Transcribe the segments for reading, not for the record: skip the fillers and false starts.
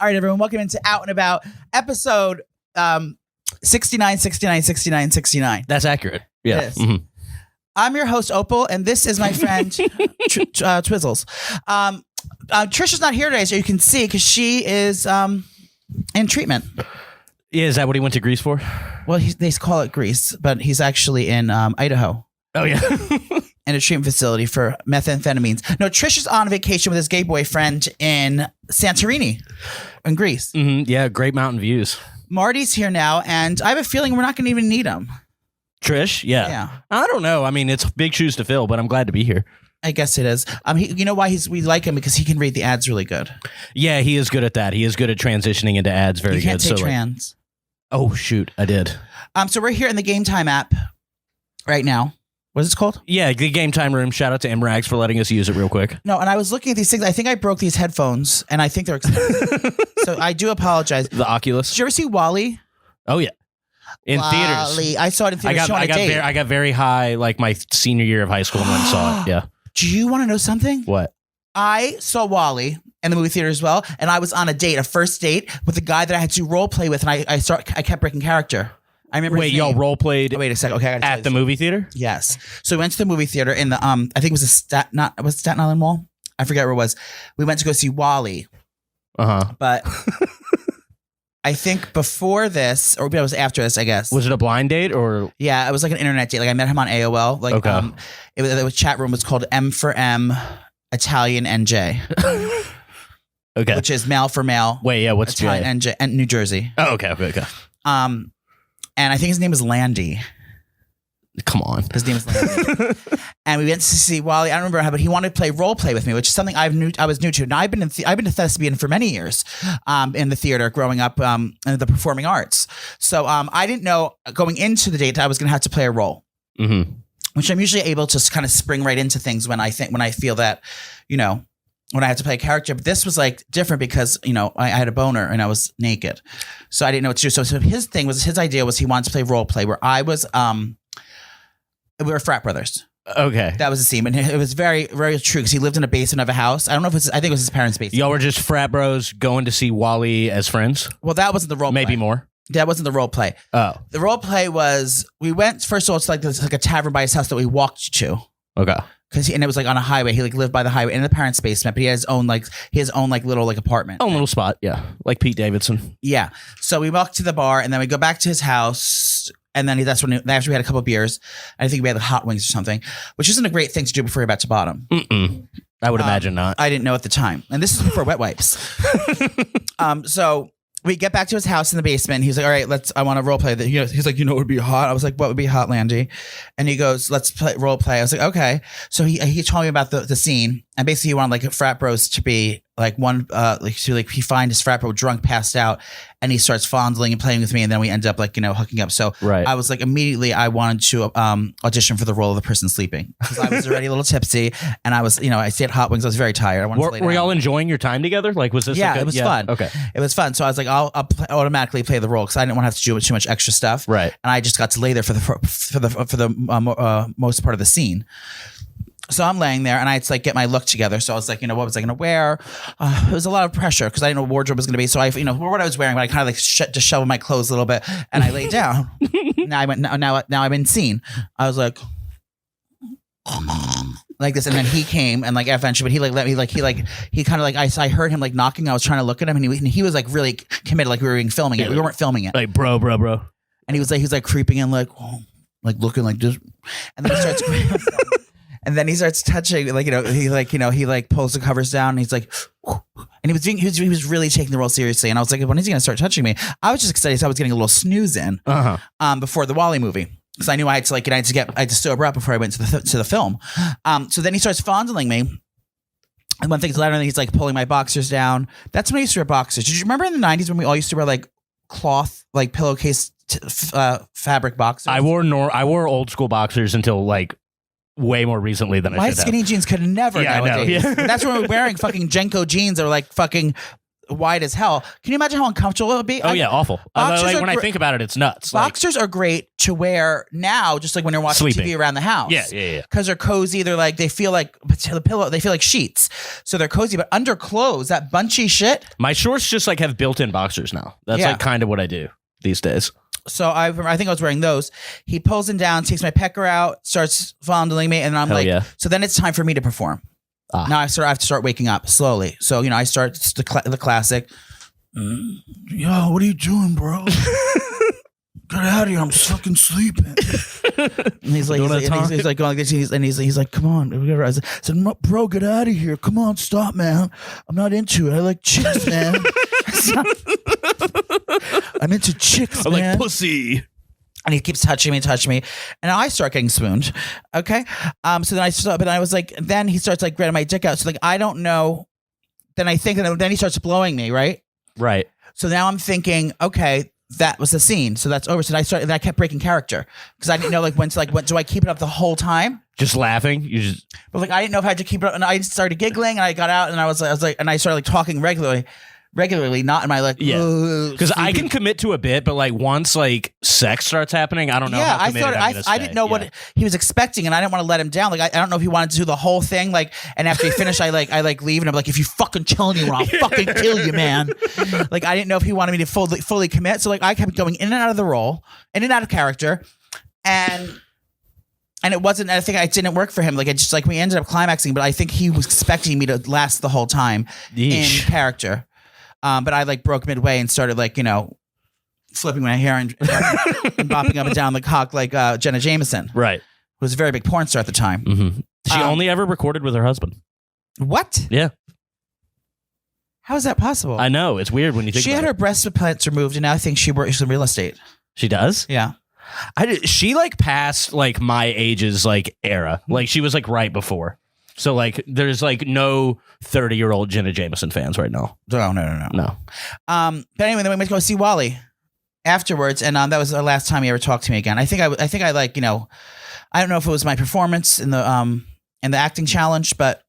All right, everyone, welcome into Out and About, episode 69. That's accurate. Yeah. It is. Mm-hmm. I'm your host, Opal, and this is my friend, Twizzles. Trisha's not here today, so you can see, because she is in treatment. Yeah, is that what he went to Greece for? Well, they call it Greece, but he's actually in Idaho. Oh, yeah. In a treatment facility for methamphetamines. No, Trisha's on vacation with his gay boyfriend in Santorini in Greece. Mm-hmm. Yeah, great mountain views. Marty's here now, and I have a feeling we're not going to even need him. Trish? Yeah. I don't know. I mean, it's big shoes to fill, but I'm glad to be here. I guess it is. You know why we like him? Because he can read the ads really good. Yeah, he is good at that. He is good at transitioning into ads very good. You can't say trans. Oh, shoot. I did. So we're here in the Game Time app right now. What is it called? Yeah, the Game Time room. Shout out to MRAGs for letting us use it real quick. No, and I was looking at these things. I think I broke these headphones, and I think they're expensive. So I do apologize. The Oculus. Did you ever see WALL-E? Oh, yeah. In WALL-E. theaters. I saw it in theaters. I got very high, like my senior year of high school and went and saw it. Yeah. Do you want to know something? What? I saw WALL-E in the movie theater as well, and I was on a first date with a guy that I had to role play with, and I kept breaking character. I remember. Wait, y'all role played? Oh, wait a second. Okay, at the movie theater. Yes. So we went to the movie theater in the I think it was Staten Island Mall. I forget where it was. We went to go see WALL-E. But I think before this, or it was after this, I guess. Was it a blind date or? Yeah, it was like an internet date. Like I met him on AOL. Like it was chat room was called M for M, Italian NJ. Okay. Which is male for male. Wait, yeah. What's Italian J? NJ and New Jersey. Oh, okay. And I think his name was Landy. Come on. His name is Landy. And we went to see WALL-E. I don't remember how, but he wanted to play role play with me, which is something I was new to. Now I've been to thespian for many years, in the theater growing up, in the performing arts. So I didn't know going into the date that I was going to have to play a role, which I'm usually able to kind of spring right into things when I feel that, when I had to play a character. But this was like different because, I had a boner and I was naked. So I didn't know what to do. So his idea was he wanted to play role play where I was, we were frat brothers. Okay. That was the scene. And it was very, very true because he lived in a basement of a house. I don't know if I think it was his parents' basement. Y'all were just frat bros going to see WALL-E as friends? Well, that wasn't the role play. Maybe more? That wasn't the role play. Oh. The role play was, we went, first of all, it's like a tavern by his house that we walked to. Okay. And it was like on a highway. He lived by the highway in the parents' basement, but he had his own little apartment. Own little spot, yeah. Like Pete Davidson. Yeah. So we walked to the bar and then we go back to his house. And then after we had a couple of beers, I think we had the hot wings or something, which isn't a great thing to do before you're about to bottom. I would imagine not. I didn't know at the time. And this is before wet wipes. So we get back to his house in the basement. He's like, all right, I want to role play that. He's like, what would be hot? I was like, what would be hot, Landy? And he goes, let's play role play. I was like, okay. So he told me about the scene, and basically he wanted like frat bros to be like one, he find his frat bro drunk, passed out, and he starts fondling and playing with me, and then we end up hooking up. So right. I was like, immediately I wanted to audition for the role of the person sleeping because I was already a little tipsy, and I was, I stayed at Hot Wings. I was very tired. I wanted to lay down. Were y'all enjoying your time together? Like, was this? Yeah, it was fun. Okay, it was fun. So I was like, I'll automatically play the role because I didn't want to have to do too much extra stuff. Right. And I just got to lay there for the most part of the scene. So I'm laying there and I had to get my look together. So I was like, what was I going to wear? It was a lot of pressure because I didn't know what wardrobe was going to be. So I, what I was wearing, but I kind of disheveled my clothes a little bit and I laid down. Now I'm in scene. I was like this, and then he came and eventually, but he let me he kind of I heard him knocking. I was trying to look at him and he was really committed, we were filming it. We weren't filming it. Like bro. And he was creeping in looking like this, and then he starts. And then he starts touching, he pulls the covers down and he's like, and he was really taking the role seriously. And I was like, when is he going to start touching me? I was just excited because I was getting a little snooze in before the WALL-E movie. Because I knew I had to sober up before I went to the film. So then he starts fondling me. And one thing's louder, and he's pulling my boxers down. That's when I used to wear boxers. Did you remember in the 90s when we all used to wear cloth, pillowcase fabric boxers? I wore old school boxers until way more recently than I should have. My skinny jeans could never nowadays. Yeah. That's when we're wearing fucking Jenko jeans that are fucking wide as hell. Can you imagine how uncomfortable it would be? Oh yeah, awful. Like when I think about it, it's nuts. Boxers are great to wear now, just like when you're watching TV around the house. Yeah. Because they're cozy. They're like, they feel like the pillow. They feel like sheets. So they're cozy. But under clothes, that bunchy shit. My shorts just like have built-in boxers now. That's like kind of what I do these days. So I think I was wearing those. He pulls them down, takes my pecker out, starts fondling me, and I'm so then it's time for me to perform. Now I have to start waking up slowly. So, I start the classic. Yo, what are you doing, bro? Get out of here! I'm fucking sleeping. And he's like going like this. He's like, come on. I said, bro, get out of here! Come on, stop, man. I'm not into it. I like chicks, man. I'm into chicks, man. I like pussy. And he keeps touching me, and I start getting swooned. Okay, so then I was like, then he starts like grabbing my dick out. So like, I don't know. Then he starts blowing me, right? Right. So now I'm thinking, okay, that was the scene. So that's over. So then I kept breaking character because I didn't know when do I keep it up the whole time? Just laughing. But like I didn't know if I had to keep it up, and I started giggling, and I got out, and I was like, and I started like talking regularly, not in my like, because I can commit to a bit, but like once like sex starts happening, I don't know. Yeah, how committed I didn't know what he was expecting, and I didn't want to let him down. Like I don't know if he wanted to do the whole thing. Like, and after he finished, I leave, and I'm like, if you fucking kill anyone, I'll fucking kill you, man. Like I didn't know if he wanted me to fully commit. So like I kept going in and out of the role, in and out of character, and it wasn't. I think it didn't work for him. Like it just like we ended up climaxing, but I think he was expecting me to last the whole time in character. But I like broke midway and started like, flipping my hair and bopping up and down the cock like Jenna Jameson. Right. Who was a very big porn star at the time. Mm-hmm. She only ever recorded with her husband. What? Yeah. How is that possible? I know. It's weird when you think she had her breast implants removed and now I think she works in real estate. She does? Yeah. She like passed like my age's like era. Like she was like right before. So, like, there's, like, no 30-year-old Jenna Jameson fans right now. Oh, no. But anyway, then we went to go see Wally afterwards, and that was the last time he ever talked to me again. I think I like, I don't know if it was my performance in the acting challenge, but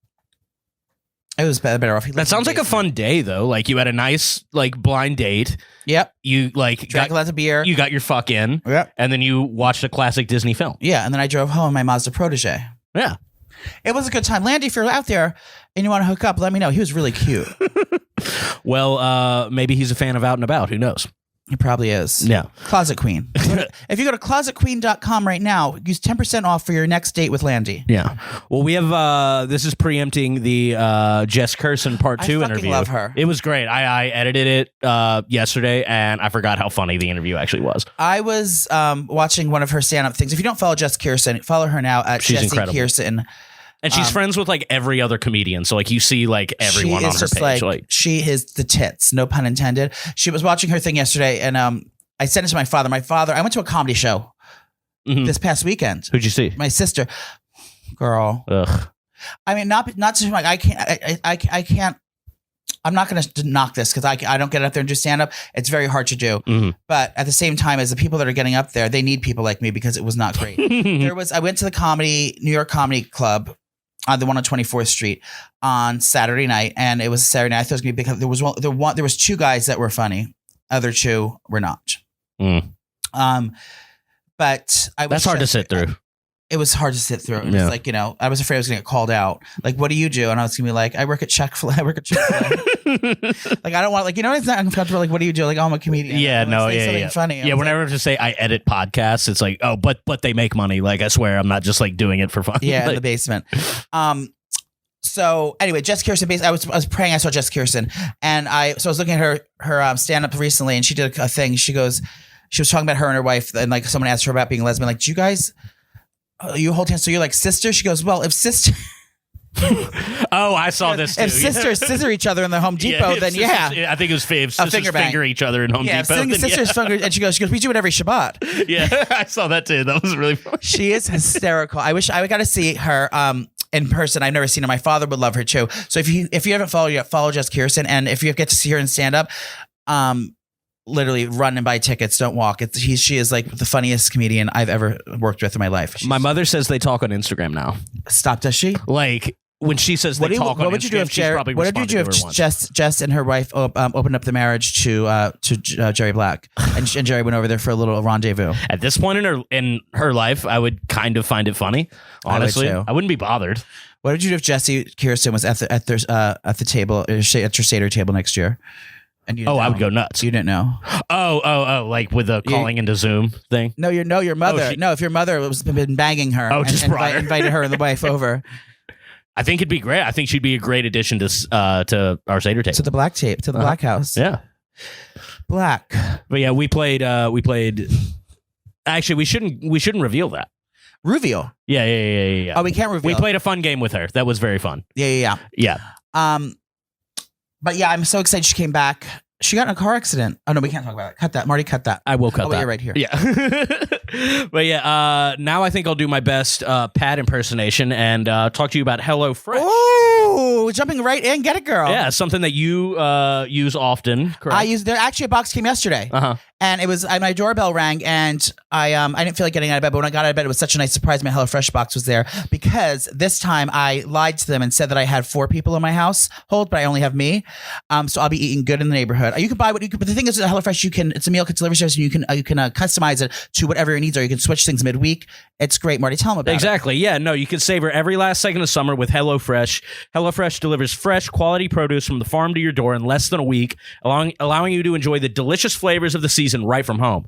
it was better off. That sounds like a fun day, though. Like, you had a nice, like, blind date. Yep. You, like, drank lots of beer. You got your fuck in. Yep. And then you watched a classic Disney film. Yeah, and then I drove home in my Mazda Protege. Yeah. It was a good time. Landy, if you're out there and you want to hook up, let me know. He was really cute. Well, maybe he's a fan of Out and About. Who knows? He probably is. Yeah. Closet Queen. If you go to closetqueen.com right now, use 10% off for your next date with Landy. Yeah. Well, we have, this is preempting the Jess Kirson part 2 interview. I love her. It was great. I edited it yesterday, and I forgot how funny the interview actually was. I was watching one of her stand-up things. If you don't follow Jess Kirson, follow her now at Jess Kirson. And she's friends with like every other comedian. So like you see like everyone on her page. Like she is the tits, no pun intended. She was watching her thing yesterday and I sent it to my father. I went to a comedy show this past weekend. Who'd you see? My sister. Girl. Ugh. I mean, not to like I can't I'm not going to knock this because I don't get up there and do stand up. It's very hard to do. Mm-hmm. But at the same time, as the people that are getting up there, they need people like me because it was not great. I went to the New York Comedy Club on the one on 24th Street on Saturday night, and it was Saturday night. I thought it was gonna be because there was 2 guys that were funny, other 2 were not. But that's hard to sit through. It was hard to sit through. It was like, I was afraid I was going to get called out. Like, what do you do? And I was going to be like, I work at Chick-fil-A. Like, I don't want, like, it's not uncomfortable. Like, what do you do? Like, oh, I'm a comedian. Yeah, no, yeah. Funny. Yeah, whenever I just say I edit podcasts, it's like, oh, but they make money. Like, I swear, I'm not just like doing it for fun. Yeah, like, in the basement. So anyway, Jess Kirson. I was praying. I saw Jess Kirson, and I was looking at her stand up recently, and she did a thing. She was talking about her and her wife, and like someone asked her about being lesbian. Like, do you guys? You hold hands, so you're like sisters? She goes, well, if sister... Oh, I saw this too. If sisters scissor each other in the Home Depot, then I think it was if sisters finger each other in Home Depot. Sisters finger, and she goes, we do it every Shabbat. Yeah, I saw that too. That was really funny. She is hysterical. I wish I got to see her in person. I've never seen her. My father would love her too. So if you haven't followed yet, follow Jess Kirson, and if you get to see her in stand up, literally run and buy tickets. Don't walk. She is like the funniest comedian I've ever worked with in my life. My mother says they talk on Instagram now. Stop, does she? Like when she says they talk on what would you do Instagram, if she's probably what would you do if responded to her once. Jess and her wife opened up the marriage to Jerry Black and Jerry went over there for a little rendezvous? At this point in her life, I would kind of find it funny. Honestly, I wouldn't be bothered. What would you do if Jesse Kirson was at the table at your Seder table next year? And you I would go nuts. You didn't know. Oh, like with the calling into Zoom thing. No, your mother. If your mother was been banging her, invited her and the wife over. I think it'd be great. I think she'd be a great addition to our Seder table. To the black tape, to the Black House. Yeah, Black. But yeah, we played. Actually, we shouldn't reveal that. Reveal. Yeah. Oh, we can't reveal. We played a fun game with her. That was very fun. Yeah. But yeah, I'm so excited she came back. She got in a car accident. Oh no, we can't talk about it. Cut that, Marty. Cut that. I will cut that. You're right here. Yeah. But yeah, now I think I'll do my best Pat impersonation and talk to you about HelloFresh. Oh, jumping right in, get it, girl. Yeah, something that you use often. Correct. I use. There actually a box came yesterday, and it was my doorbell rang, and I didn't feel like getting out of bed, but when I got out of bed, it was such a nice surprise. My HelloFresh box was there because this time I lied to them and said that I had 4 people in my household, but I only have me. So I'll be eating good in the neighborhood. You can buy what you can, but the thing is, with HelloFresh, it's a meal kit delivery service, and you can customize it to whatever your needs are. You can switch things midweek. It's great, Marty. Tell them about it. Exactly. Yeah. No, you can savor every last second of summer with HelloFresh. HelloFresh delivers fresh, quality produce from the farm to your door in less than a week, allowing you to enjoy the delicious flavors of the season right from home.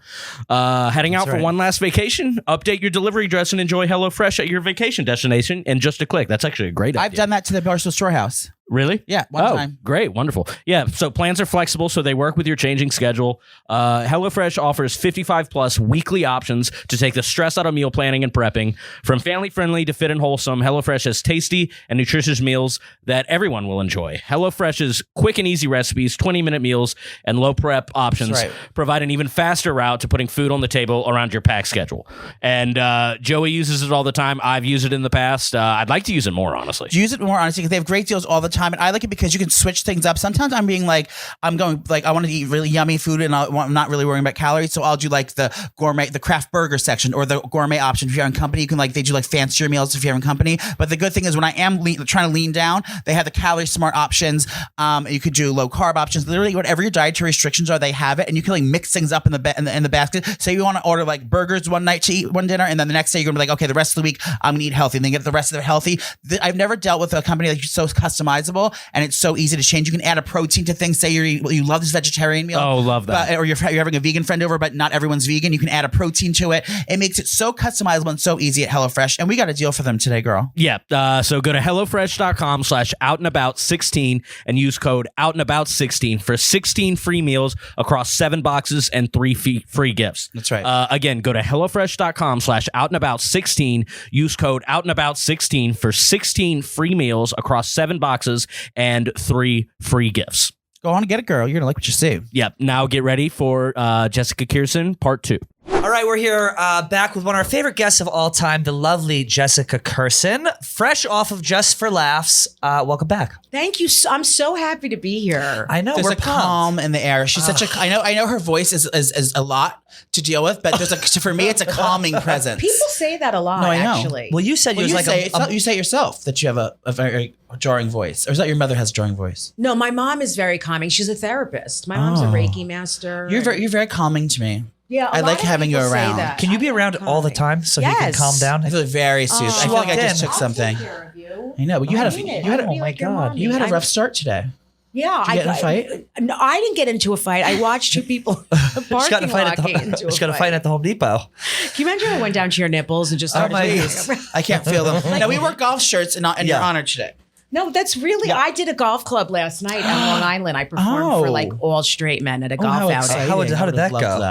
Heading out for one last vacation? Update your delivery address and enjoy HelloFresh at your vacation destination in just a click. That's actually a great idea. I've done that to the Barstool Storehouse. Really? Yeah, one time. Great. Wonderful. Yeah, so plans are flexible, so they work with your changing schedule. HelloFresh offers 55-plus weekly options to take the stress out of meal planning and prepping. From family-friendly to fit and wholesome, HelloFresh has tasty and nutritious meals that everyone will enjoy. HelloFresh's quick and easy recipes, 20-minute meals, and low prep options provide an even faster route to putting food on the table around your packed schedule. And Joey uses it all the time. I've used it in the past. I'd like to use it more, honestly. Use it more, honestly, because they have great deals all the time. And I like it because you can switch things up. Sometimes I'm being like, I want to eat really yummy food and I'm not really worrying about calories. So I'll do like the gourmet, the craft burger section or the gourmet option. If you're in company, you can they do fancier meals if you're in company. But the good thing is when I am trying to lean down, they have the calorie smart options. You could do low carb options. Literally whatever your dietary restrictions are, they have it. And you can mix things up in the basket. Say you want to order burgers one night to eat one dinner. And then the next day you're going to be like, okay, the rest of the week I'm going to eat healthy. And then get the rest of it healthy. I've never dealt with a company that's so customizable. And it's so easy to change. You can add a protein to things. Say you love this vegetarian meal. Oh, love that. Or you're having a vegan friend over, but not everyone's vegan. You can add a protein to it. It makes it so customizable and so easy at HelloFresh. And we got a deal for them today, girl. Yeah. So go to HelloFresh.com/outandabout16 and use code outandabout16 for 16 free meals across 7 boxes and 3 free gifts. That's right. Again, go to HelloFresh.com/outandabout16. Use code outandabout16 for 16 free meals across 7 boxes and 3 free gifts. Go on and get it, girl. You're going to like what you see. Yep. Now get ready for Jessica Kirson, part 2. All right, we're here back with one of our favorite guests of all time, the lovely Jessica Kirson, fresh off of Just for Laughs. Welcome back. Thank you. I'm so happy to be here. I know. There's we're a calm in the air. She's such a. I know her voice is a lot to deal with, but for me, it's a calming presence. People say that a lot. No, I know. Actually. Well, you said you say it yourself that you have a very jarring voice, or is that your mother has a jarring voice? No, my mom is very calming. She's a therapist. My mom's a Reiki master. You're very calming to me. Yeah, I like having you around. Can you be around all the time so he can calm down? I feel very soothed. I feel like I just took something. I'll take care of you. I know, but you had a oh my God. you had a rough start today. Yeah, Did you get in a fight? No, I didn't get into a fight. I watched 2 people in the parking lot get into a fight. She got a fight at the Home Depot. Can you imagine I went down to your nipples and just started I can't feel them. No, we wore golf shirts in your honor today. No, that's really. Yeah. I did a golf club last night on Long Island. I performed for all straight men at a golf outing. How did that go?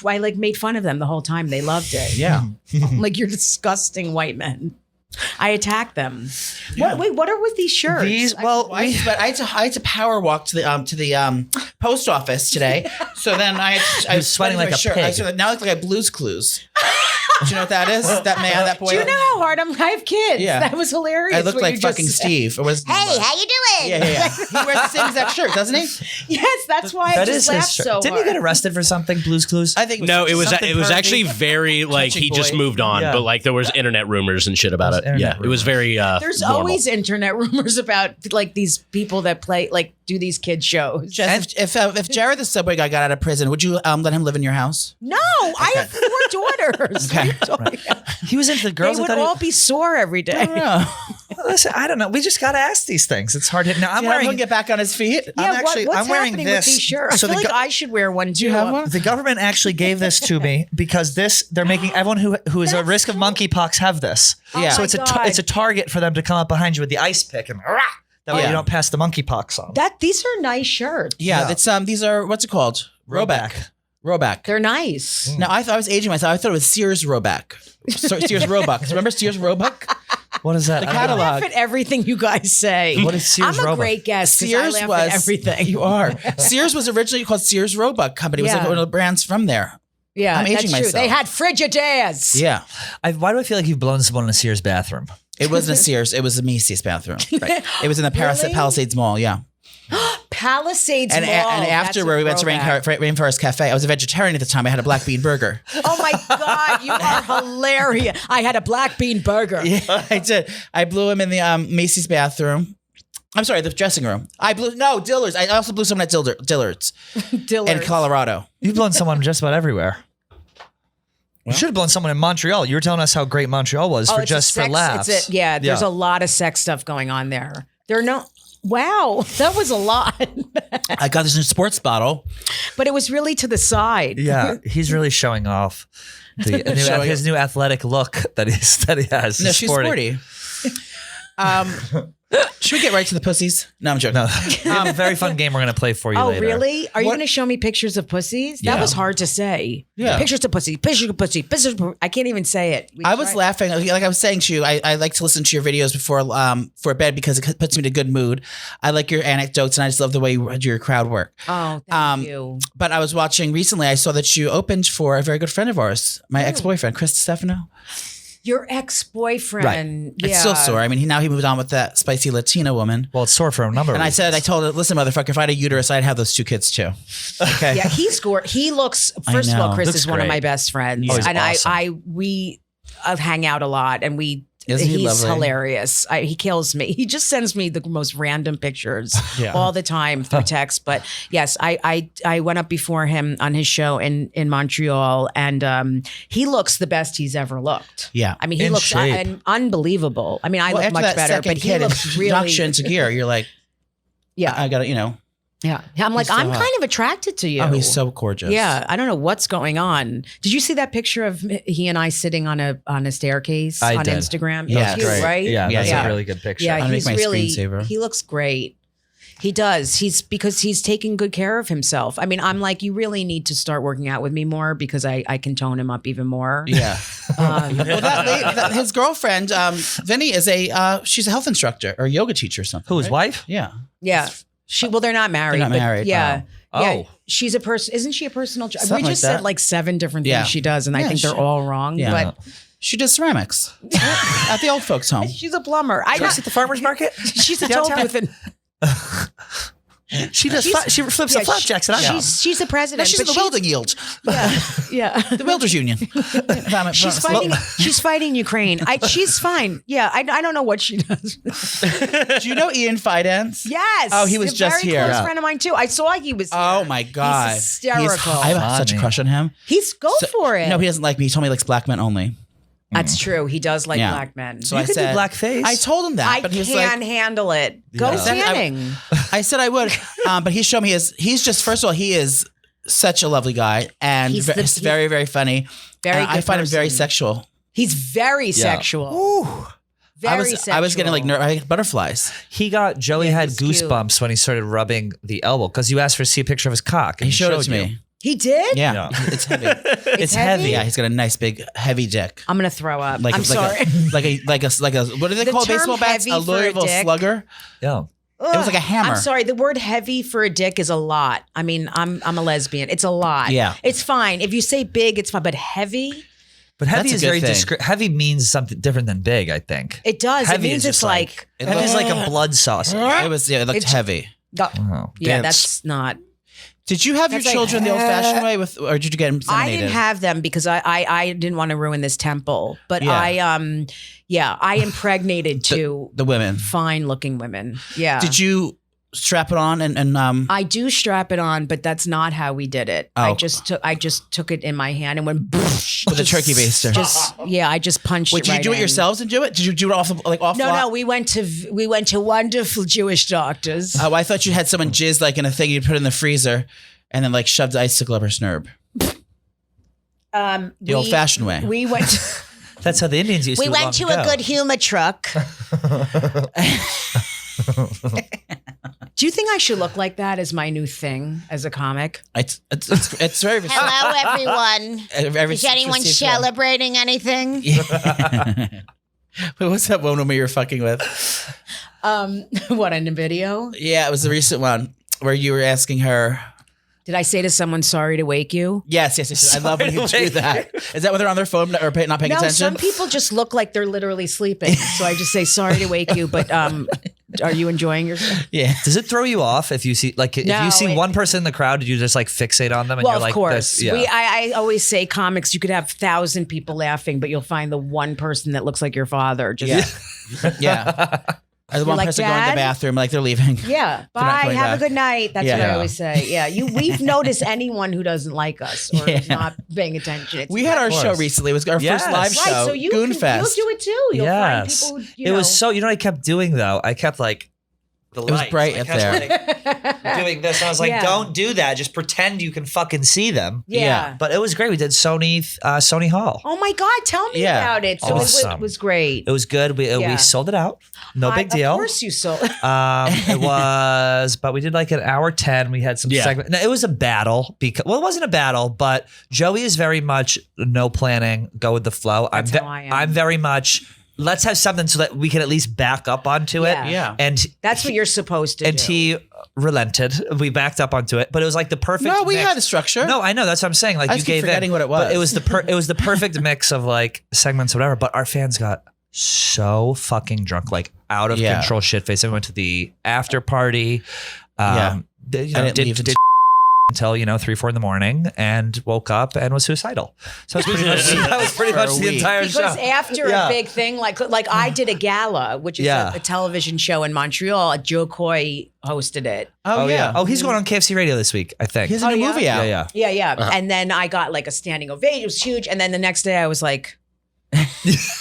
I made fun of them the whole time. They loved it. Yeah, you're disgusting white men. I attacked them. Yeah. What are with these shirts? I had to power walk to the post office today. So then I was sweating like a pig. Now I look like I Blue's Clues. Do you know what that is? That man, that boy. Do you know how hard I have kids? Yeah. That was hilarious. I look what like you just fucking said. Steve. Or was, Hey, how you doing? Yeah. He wears the same exact shirt, doesn't he? Yes, that's why I That just is laughed his shirt. so Didn't hard. he get arrested for something? Blue's Clues. I think No, it was something actually pervy. very like he Touching just boy. moved on, Yeah. but like there was internet rumors and shit about it. internet Yeah, it was very. There's normal. always internet rumors about like these people that play like do these kid shows. Jess, if Jared the subway guy got out of prison, would you let him live in your house? No, I have 4 daughters. Okay. What are you talking about? He was into the girls. They I would thought all be sore every day. Listen, I don't know. We just got to ask these things. It's hard to. Now I'm I'm wearing. to get back on his feet. Yeah, what's I'm wearing happening this. with these shirts? So I feel the like go- I should wear one too. Do you have one? The government actually gave this to me because they're making everyone who is at That's risk of monkeypox have this. Yeah. So my it's God. it's a target for them to come up behind you with the ice pick and that way Yeah. you don't pass the monkeypox on. These are nice shirts. Yeah, Yeah. it's these are what's it called? Roback. Thought nice. Now I was aging myself. I thought it was Sears Roebuck. Sears Roebuck. Remember Sears Roebuck? What is that? The I don't know. catalog. I laugh at everything you guys say. What is Sears I'm a Roebuck? great guest. 'cause Sears I laugh was at everything. You are. Sears was originally called Sears Roebuck Company. It was like Yeah. one of the brands from there. Yeah, I'm aging that's true. myself. They had Frigidaires. Yeah. Why do I feel like you've blown someone in a Sears bathroom? It wasn't a Sears. It was a Macy's bathroom. Right. It was in the Really? Palisades Mall. Yeah. Palisades And, Mall. and That's afterward, a we went to throwback. Rainforest Cafe. I was a vegetarian at the time. I had a black bean burger. Oh my God, you are hilarious. I had a black bean burger. Yeah, I did. I blew him in the Macy's bathroom. I'm sorry, the dressing room. Dillard's. I also blew someone at Dillard's in Colorado. You've blown someone just about everywhere. You should have blown someone in Montreal. You were telling us how great Montreal was for it's a just for sex- laughs. there's a lot of sex stuff going on there. Wow, that was a lot. I got this new sports bottle. But it was really to the side. Yeah, he's really showing off his new athletic look that he has. No, He's she's sporty. Should we get right to the pussies? No, I'm joking. No, we have a very fun game we're going to play for you Oh, later. really? Are you What- going to show me pictures of pussies? That Yeah. was hard to say. Yeah. Pictures of pussy, pictures of pussy, pictures of I can't even say it. We I was tried. laughing. Like I was saying to you, I like to listen to your videos before bed because it puts me in a good mood. I like your anecdotes and I just love the way you do your crowd work. Oh, thank you. But I was watching recently, I saw that you opened for a very good friend of ours, my ex-boyfriend, Chris Stefano. Your ex-boyfriend. Yeah. It's still sore. I mean, he moved on with that spicy Latina woman. Well, it's sore for a number of And I reasons. said, I told her, listen, motherfucker, if I had a uterus, I'd have those 2 kids too. Okay. Yeah, he scored. He looks. First of all, know. Chris Looks is one of great. my best friends, Oh, he's and awesome. we hang out a lot, and Isn't he he's lovely? hilarious. He kills me. He just sends me the most random pictures Yeah. all the time through text. But yes, I went up before him on his show in Montreal, and he looks the best he's ever looked. Yeah. I mean, he In looks shape. unbelievable. I mean, I Well, look after much that better, second but he kid looks knocks you really. into gear. You're like, Yeah, I got to, yeah. I'm like, He's so I'm hot. kind of attracted to you. Oh, he's so gorgeous. Yeah, I don't know what's going on. Did you see that picture of he and I sitting on a staircase I on did. Instagram? Yeah, It's cute, Great. right? Yeah, that's Yeah. a really good picture. Yeah, I'm gonna he's make my really. screensaver. He looks great. He does. Because he's taking good care of himself. I mean, I'm like, you really need to start working out with me more because I can tone him up even more. Yeah. Well, his girlfriend, Vinny, is she's a health instructor or yoga teacher or something. Who, his right? wife? Yeah. Yeah. They're not married. They're not but married. Yeah. Oh. Yeah. Oh. She's a person. Isn't she a personal? We Something like just said that. like 7 different things Yeah. she does, and I Yeah, think they're she- all wrong. Yeah. But She does ceramics at the old folks' home. she's a plumber. I At the farmer's market? She's a Downtown? Tollbooth. She does. She flips the flapjacks and I know. She's the president. She's in but the welding yield, Yeah. the welders union. She's fighting. She's fighting Ukraine. She's fine. Yeah. I don't know what she does. Do you know Ian Fidance? Yes. Oh, he was a just very here. close Yeah. friend of mine too. I saw he was. Here. Oh my God, He's hysterical. I have such a Funny. crush on him. Go for it. No, he doesn't like me. He told me he likes black men only. That's true. He does like Yeah. black men. So You I could do said blackface. I told him that, I but he was can't like, handle it. Go Yeah. tanning. I said I would, but he showed me he's just, first of all, he is such a lovely guy and He's he's very, very funny. Very And I good find him very person. sexual. He's very sexual. Very sexual. I was getting like I had butterflies. He got Joey Yeah, had he's cute. goosebumps when he started rubbing the elbow because you asked for to see a picture of his cock. And He showed it to you. me. He did? Yeah, Yeah. it's heavy. It's heavy. Yeah, he's got a nice big heavy dick. I'm gonna throw up. Like I'm sorry. like a what do they The call term baseball bats? heavy A for a Louisville dick. slugger. Yeah. It was like a hammer. I'm sorry. The word heavy for a dick is a lot. I mean, I'm a lesbian. It's a lot. Yeah. It's fine. If you say big, it's fine. But heavy? But heavy That's a is good very thing. heavy means something different than big, I think. It does. Heavy it means is it's just like heavy is like a blood sausage. It looked It's- heavy. Oh. yeah, Damn. that's not. Did you have your That's like, children the old-fashioned way, or did you get them I inseminated? didn't have them because I didn't want to ruin this temple, but Yeah. I impregnated two the women. fine-looking women. Yeah. Did you strap it on and I do strap it on, but that's not how we did it. Oh. I just took it in my hand and went with a turkey baster? I just punched Wait, it did you right do it in. yourselves and do it? Did you do it off off? No, we went to wonderful Jewish doctors. Oh, I thought you had someone jizz like in a thing you'd put in the freezer, and then like shoved the icicle up her snurb. The old-fashioned way. We went. That's how the Indians used to. We went to a good humor truck. Do you think I should look like that as my new thing as a comic? It's very. Hello, everyone. Is anyone celebrating anything? Wait, what's that one woman you were fucking with? What, in the video? Yeah, it was the recent one where you were asking her. Did I say to someone, sorry to wake you? Yes. I love when you do that. Is that when they're on their phone or not paying No, attention? some people just look like they're literally sleeping. So I just say, sorry to wake you, but are you enjoying yourself? Yeah. Does it throw you off if you see if No, you see it- one person in the crowd, did you just like fixate on them and Well, you're of like, course. this- yeah. I always say comics, you could have 1,000 people laughing, but you'll find the one person that looks like your father. Just Yeah. Or the one like, person going to "Dad?" the bathroom, like they're leaving. Yeah. They're not Bye. coming Have back. a good night. That's Yeah. what I Yeah. always say. Yeah. We've noticed anyone who doesn't like us or is Yeah. not paying attention. It's We had our course. show recently. It was our Yes. first live right. show, So Goon you'll Fest. do it too. You'll find Yes. people who, It was so, you know what I kept doing though? I kept like, the It was lights. bright I up kept, there. like, doing this. I was like, Yeah. don't do that. Just pretend you can fucking see them. Yeah. But it was great. We did Sony Hall. Oh my God. Tell me Yeah. about it. So Awesome. it was great. It was good. We Yeah. sold it out. No big deal. Of course you sold. It was, but we did like an hour 10. We had some segment. No, it was a battle because, well, it wasn't a battle, but Joey is very much no planning, go with the flow. That's how I am. I'm very much, let's have something so that we can at least back up onto Yeah. it. Yeah. And That's what you're supposed to and do. he relented. We backed up onto it, but it was like the perfect. No, we mix. had a structure. No, I know. That's what I'm saying. Like I you just keep gave forgetting in, what it was. But it was the perfect mix of like segments, or whatever. But our fans got so fucking drunk, like out of Yeah. control, shit face. And we went to the after party. Yeah. Did, I didn't leave did until 3-4 in the morning, and woke up and was suicidal. So that was pretty much For a the week. entire Because show. after Yeah. a big thing, like I did a gala, which is Yeah. a television show in Montreal. Joe Coy hosted it. Oh, yeah. Oh, he's going on KFC radio this week, I think. He has a new yeah? movie out. Yeah. Yeah. And then I got like a standing ovation. It was huge. And then the next day I was like,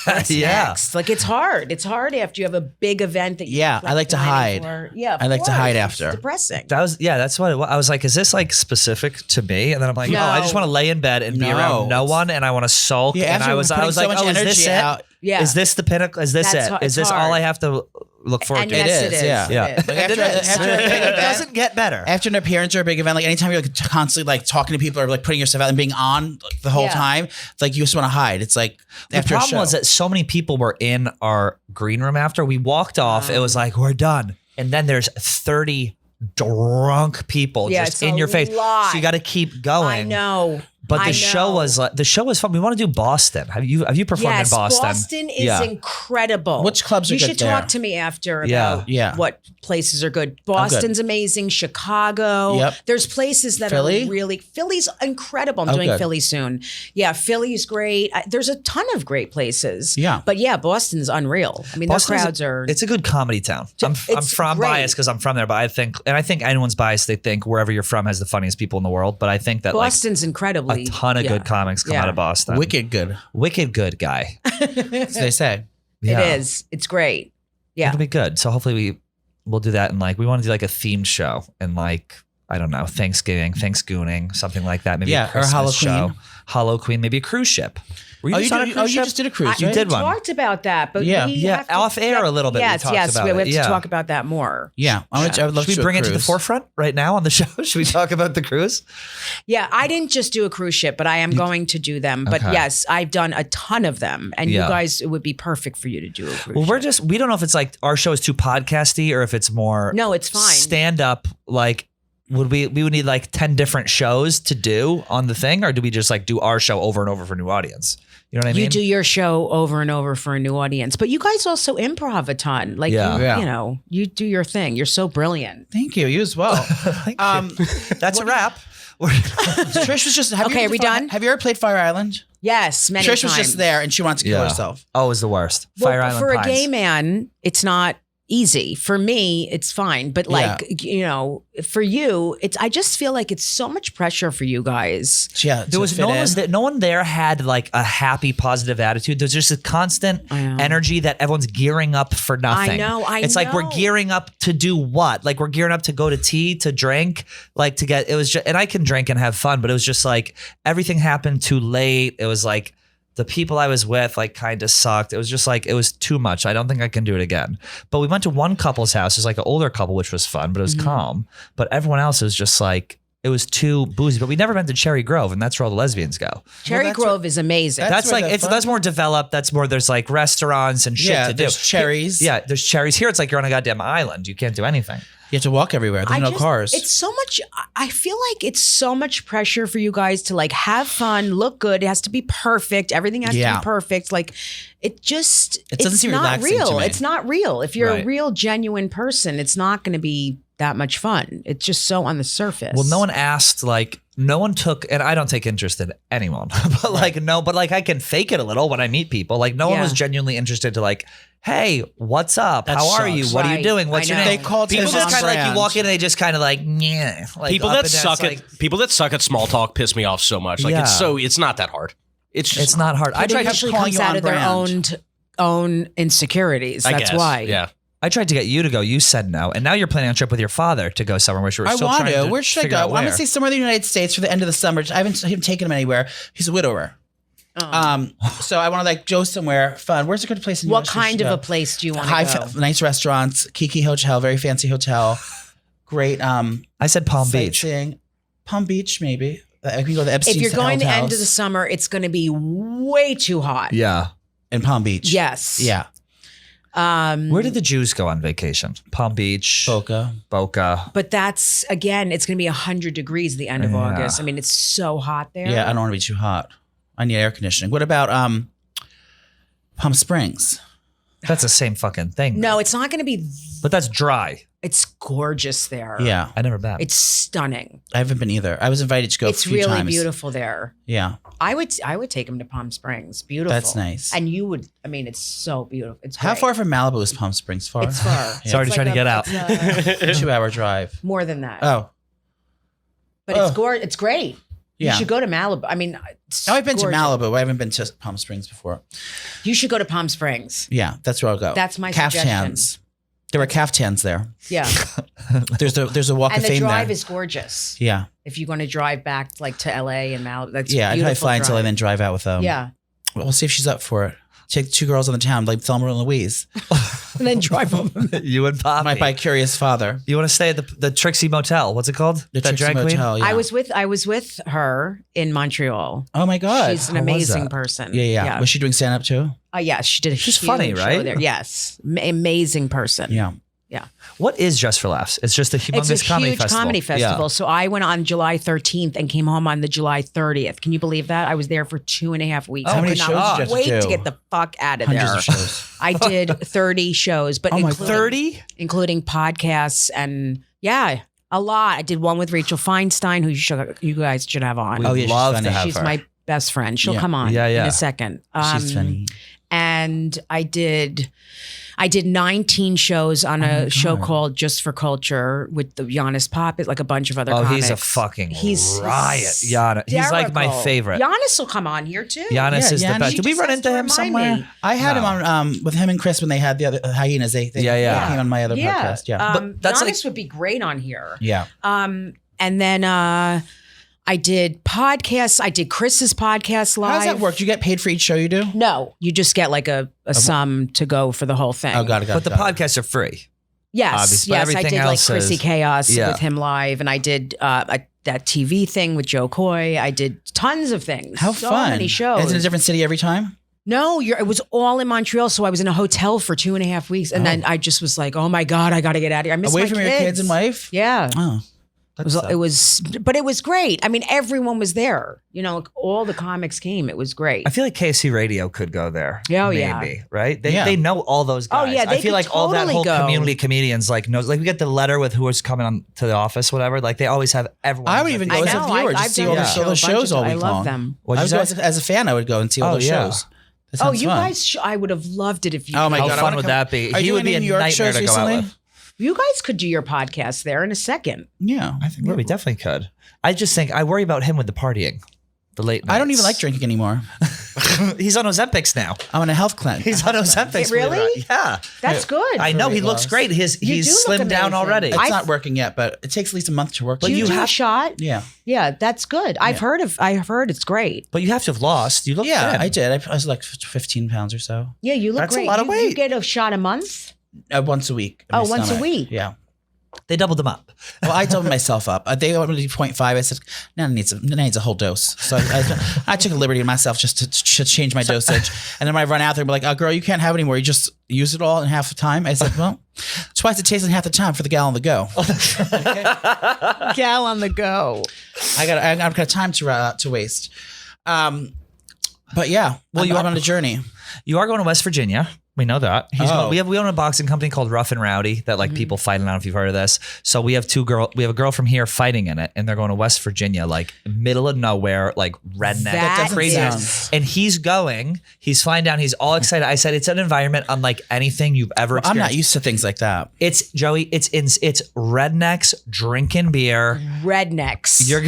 what's Yeah. next? Like it's hard. It's hard after you have a big event that you Yeah, keep, I like to planning hide. for. Yeah, of I like to course. hide It's after. depressing. That's what it was. I was like, is this like specific to me? And then I'm like, No. I just want to lay in bed and be No. around no one, and I want to sulk. Yeah, and after I was putting like, so much oh, is energy this it? out. Yeah. Is this the pinnacle? Is this That's it? hard- Is it's this all hard. I have to look forward And to? yes, It is, yeah. Yeah. It is. Like after a big It event, doesn't get better. after an appearance or a big event, like anytime you're like constantly like talking to people or like putting yourself out and being on the whole Yeah. time, it's like you just want to hide. It's like The after a problem show. was that so many people were in our green room after we walked off. It was like, we're done. And then there's 30 drunk people Yeah, just it's in a your face. lot. So you got to keep going. I know. But I the show know. was fun. We want to do Boston. Have you performed Yes, in Boston? Boston is Yeah. incredible. Which clubs are you good should there? talk to me after Yeah. about Yeah. what places are good. Boston's amazing. Chicago. Yep. There's places that Philly? are really Philly's incredible. I'm Oh, doing good. Philly soon. Yeah, Philly's great. There's a ton of great places. Yeah. But yeah, Boston's unreal. I mean, their Boston's crowds are. It's a good comedy town. I'm It's from great. biased because I'm from there, but I think anyone's biased. They think wherever you're from has the funniest people in the world. But I think that Boston's like incredibly a ton of yeah. good comics come Yeah. out of Boston. wicked good, Wicked good guy. as they say. Yeah. It is. It's great. Yeah. It'll be good. So hopefully we'll do that, and like we want to do like a themed show and like I don't know, Thanksgiving, Thanksgooning, something like that. Maybe Yeah, a or Christmas show. Halloween. Halloween, maybe a cruise ship. Were you just on a cruise you ship? just did a cruise, You right? did We one. talked about that, but Yeah. we Yeah, have to, off air a little bit, we Yes, talked yes, about we it. have to Yeah. talk about that more. Yeah, I would love Should to we bring it to the cruise. forefront right now on the show? Should we talk about the cruise? Yeah, I didn't just do a cruise ship, but I am going to do them. But Okay. yes, I've done a ton of them, and Yeah. you guys, it would be perfect for you to do a cruise. Well, ship. we don't know if it's like our show is too podcasty or if it's more No, it's fine. stand up like would we would need like 10 different shows to do on the thing, or do we just like do our show over and over for a new audience? You know what I mean? You do your show over and over for a new audience, but you guys also improv a ton. Like, you know, you do your thing. You're so brilliant. Thank you. You as well. That's a wrap. Trish was just. Okay, are we done? Have you ever played Fire Island? Yes, many Trish times. was just there and she wants to kill herself. Oh, it was the worst. Well, Fire Island for Pines. a gay man, it's not easy. For me, it's fine. But like, you know, for you, I just feel like it's so much pressure for you guys. Yeah, there was no one there had like a happy, positive attitude. There's just a constant energy that everyone's gearing up for nothing. It's like we're gearing up to do what? Like we're gearing up to go to tea, to drink, like to get. It was just, and I can drink and have fun, but it was just like everything happened too late. It was like the people I was with like kind of sucked. It was just like, it was too much. I don't think I can do it again. But we went to one couple's house. It was like an older couple, which was fun, but it was calm. But everyone else was just like, it was too boozy. But we never been to Cherry Grove, and that's where all the lesbians go. Cherry Grove is amazing. That's like, that's more developed. That's more, there's like restaurants and shit to do. There's cherries. Yeah, there's cherries. Here it's like you're on a goddamn island. You can't do anything. You have to walk everywhere. There's no cars. It's so much. I feel like it's so much pressure for you guys to like have fun, look good. It has to be perfect. Everything has to be perfect. Like it doesn't seem relaxing real. to me. It's not real. If you're a real, genuine person, it's not going to be that much fun. It's just so on the surface. Well, no one asked, like, no one took, and I don't take interest in anyone, but like, but like I can fake it a little when I meet people. Like no one was genuinely interested to like, hey, what's up? How are you? What are you doing? What's your name? They called people him just kind of like, brand. you walk in and they just kind of like, yeah. Like people that suck at small talk piss me off so much. Like it's not that hard. It's not hard. I tried usually comes out of their own insecurities. That's why. Yeah. I tried to get you to go. You said no, and now you're planning on a trip with your father to go somewhere. Which we're still trying to. Where should I go? I want to see somewhere in the United States for the end of the summer. I haven't taken him anywhere. He's a widower. So I want to like go somewhere fun. Where's a good place? What kind of a place do you want to go? Nice restaurants, Kiki Hotel, very fancy hotel. Great. I said Palm Beach. Palm Beach, maybe. I can go to the Epstein. If you're going hotels. the end of the summer, it's going to be way too hot. Yeah, in Palm Beach. Yes. Yeah. Where did the Jews go on vacation? Palm Beach, Boca. But that's again, it's going to be 100 degrees at the end of August. I mean, it's so hot there. Yeah, I don't want to be too hot. I need air conditioning. What about Palm Springs? That's the same fucking thing. No, it's not going to be. But that's dry. It's gorgeous there. Yeah, I never been. It's stunning. I haven't been either. I was invited to go. It's a few really times. beautiful there. Yeah, I would take him to Palm Springs. Beautiful. That's nice. And you would. I mean, it's so beautiful. It's how great. far from Malibu is Palm Springs? Far. It's far. Sorry to try to get out. 2-hour drive. More than that. Oh, but it's gorgeous. It's great. Yeah. You should go to Malibu. I mean, I've been to Malibu. I haven't been to Palm Springs before. You should go to Palm Springs. Yeah, that's where I'll go. That's my caftans. suggestion. There were caftans there. Yeah. There's a walk and of fame there. And the drive is gorgeous. Yeah. If you're going to drive back like to LA and Malibu, that's I'd probably fly drive. until and then drive out with them. Yeah. We'll see if she's up for it. Take 2 girls on the town, like Thelma and Louise. And then drive home. You and Poppy. My bi-curious father. You want to stay at the Trixie Motel? What's it called? The that Trixie drag queen? Motel, yeah. I was with her in Montreal. Oh my God. She's an amazing person. Yeah. Was she doing stand-up too? Yes, she did. She's funny, right? Show there. Yes. Amazing person. Yeah. Yeah. What is Just for Laughs? It's just a humongous it's a comedy huge festival. comedy festival. Yeah. So I went on July 13th and came home on the July 30th. Can you believe that? I was there for 2.5 weeks. How many I could shows not did you wait have to to do? get the fuck out of Hundreds there. of shows. I did 30 shows, but including 30? Including podcasts and a lot. I did one with Rachel Feinstein, who you guys should have on. We'd love to have She's her. my best friend. She'll come on in a second. She's funny. And I did 19 shows on a show called Just for Culture with the Giannis Poppet, like a bunch of other comics. He's a fucking riot. Giannis. He's like my hysterical. favorite. Giannis will come on here too. Giannis is the best. Did we run into him somewhere? I had him on with him and Chris when they had the other hyenas. They came on my other podcast. Yeah. But that's Giannis would be great on here. Yeah. And then I did podcasts. I did Chris's podcast live. How does that work? Do you get paid for each show you do? No, you just get like a sum to go for the whole thing. Oh, got it. But the podcasts are free. Yes, Obviously, yes. I did like Chrissy Chaos Yeah. with him live, and I did that TV thing with Joe Coy. I did tons of things. How so fun. many shows. Is it a different city every time? No, it was all in Montreal. So I was in a hotel for 2.5 weeks, and then I just was like, "Oh my God, I got to get out of here." I miss Away my from your kids and wife? Yeah. Oh. It was great. I mean, everyone was there. You know, all the comics came. It was great. I feel like KC Radio could go there. Oh, maybe, yeah. Right? They know all those guys. Oh, yeah, they I feel could like all that totally whole go. community comedians like knows. Like we get the letter with who was coming on to the office, whatever. Like they always have everyone. I would even go as a viewer just see all the shows all week long. I love them. I would go as a fan. I would go and see all those shows. Oh, you guys! I would have loved it if you. Oh my How God! fun would that be? He would be a New York nightmare shows to go out recently? with. You guys could do your podcast there in a second. Yeah, I think we definitely could. I just think I worry about him with the partying, the late nights. I don't even like drinking anymore. He's on Ozempics now. I'm on a health cleanse. He's on Ozempics. Really? Yeah. That's good. I know. He weight looks loss. great. He's do look slimmed down amazing. already. It's not working yet, but it takes at least a month to work. Do you have a shot? Yeah. Yeah, that's good. I've heard it's great. But you have to have lost. You look Yeah, thin. I did. I was like 15 pounds or so. Yeah, you look That's a great. lot of You weight. get a shot a month? Once a week. Oh, once a week. Yeah. They doubled them up. Well, I doubled myself up. They wanted to do 0.5. I said, no, it needs a whole dose. So I took a liberty of myself just to change my dosage. And then when I run out there, they're like, oh, girl, you can't have any more. You just use it all in half the time. I said, well, twice it tastes in half the time for the gal on the go. Gal on the go. I've got time to waste. But yeah, Well, I'm on a journey. You are going to West Virginia. We know that. We own a boxing company called Rough and Rowdy that like people fight in. I don't know if you've heard of this. So we have we have a girl from here fighting in it, and they're going to West Virginia, like middle of nowhere, like redneck. That craziness. And he's going. He's flying down. He's all excited. I said it's an environment unlike anything you've ever I'm experienced. not used to things like that. It's Joey. It's rednecks drinking beer. Rednecks. You're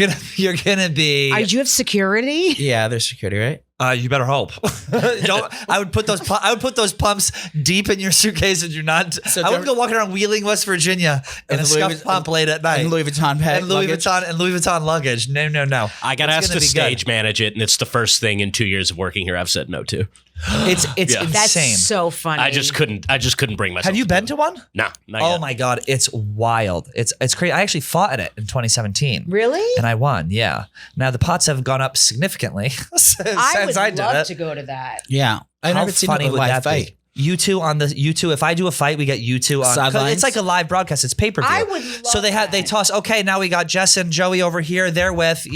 gonna be. Do you have security? Yeah, there's security, right? You better hope. I would put those pumps deep in your suitcase, and you're not. I wouldn't go walking around Wheeling, West Virginia, in a scuffed pump late at night. And Louis Vuitton bag, and Louis Vuitton luggage. No. I got asked to stage manage it, and it's the first thing in 2 years of working here I've said no to. It's insane. That's so funny. I just couldn't bring myself. Have you been to one? No. Not Oh yet. my God, it's wild. It's crazy. I actually fought at it in 2017. Really? And I won. Yeah. Now the pots have gone up significantly since I would I did love it. to go to that. Yeah. I've How never seen funny a would live that fight. be? You two on the U2. If I do a fight, we get you two on. 'Cause Sidelines? It's like a live broadcast. It's pay per view. I would love So they toss. Okay, now we got Jess and Joey over here. They're with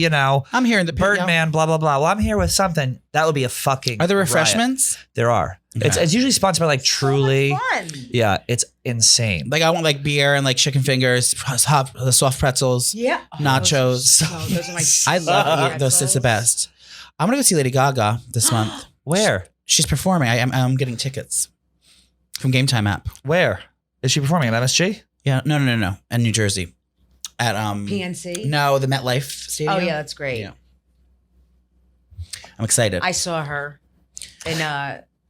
I'm here in the Birdman. Blah blah blah. Well, I'm here with something that would be a fucking. Are there riot. refreshments? There are. Okay. It's usually sponsored by like Truly. Fun. Yeah, it's insane. Like I want like beer and like chicken fingers, the soft pretzels, Yeah. nachos. Those are my I love favorite those. It's the best. I'm gonna go see Lady Gaga this month. Where? She's performing. I'm getting tickets from Game Time app. Where is she performing at MSG? Yeah, no, in New Jersey, at PNC? No, the MetLife Stadium. Oh, yeah, that's great. Yeah. I'm excited. I saw her in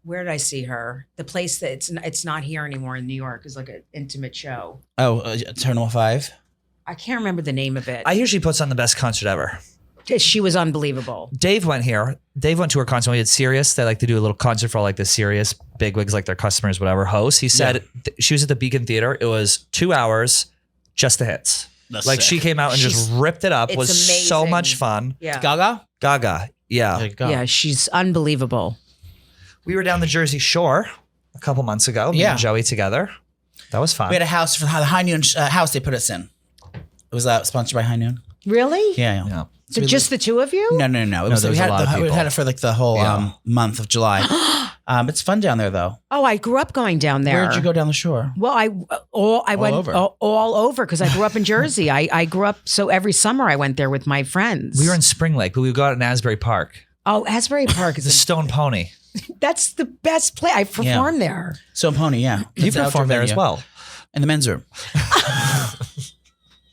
where did I see her? The place that it's not here anymore in New York is like an intimate show. Terminal 5. I can't remember the name of it. I hear she puts on the best concert ever. She was unbelievable. Dave went here. Dave went to her concert. We had Sirius. They like to do a little concert for all like the Sirius bigwigs, like their customers, whatever, hosts. He said she was at the Beacon Theater. It was 2 hours, just the hits. That's like sick. she came out and just ripped it up. It's Was so amazing. much fun. Yeah. Gaga? Gaga. Yeah. There you go. Yeah, she's unbelievable. We were down the Jersey Shore a couple months ago. Me and Joey together. That was fun. We had a house for the High Noon house they put us in. It was sponsored by High Noon. Really? Yeah. So just the two of you? No. It was, there was we, a had lot of we people. had it for like the whole month of July. It's fun down there though. Oh, I grew up going down there. Where'd you go down the shore? Well, I went over. all over because I grew up in Jersey. I grew up, so every summer I went there with my friends. We were in Spring Lake, but we would go out in Asbury Park. Oh, Asbury Park The is Stone Pony. that's the best place. I performed there. So Pony, yeah. You It's an outdoor performed there as venue. well. In the men's room.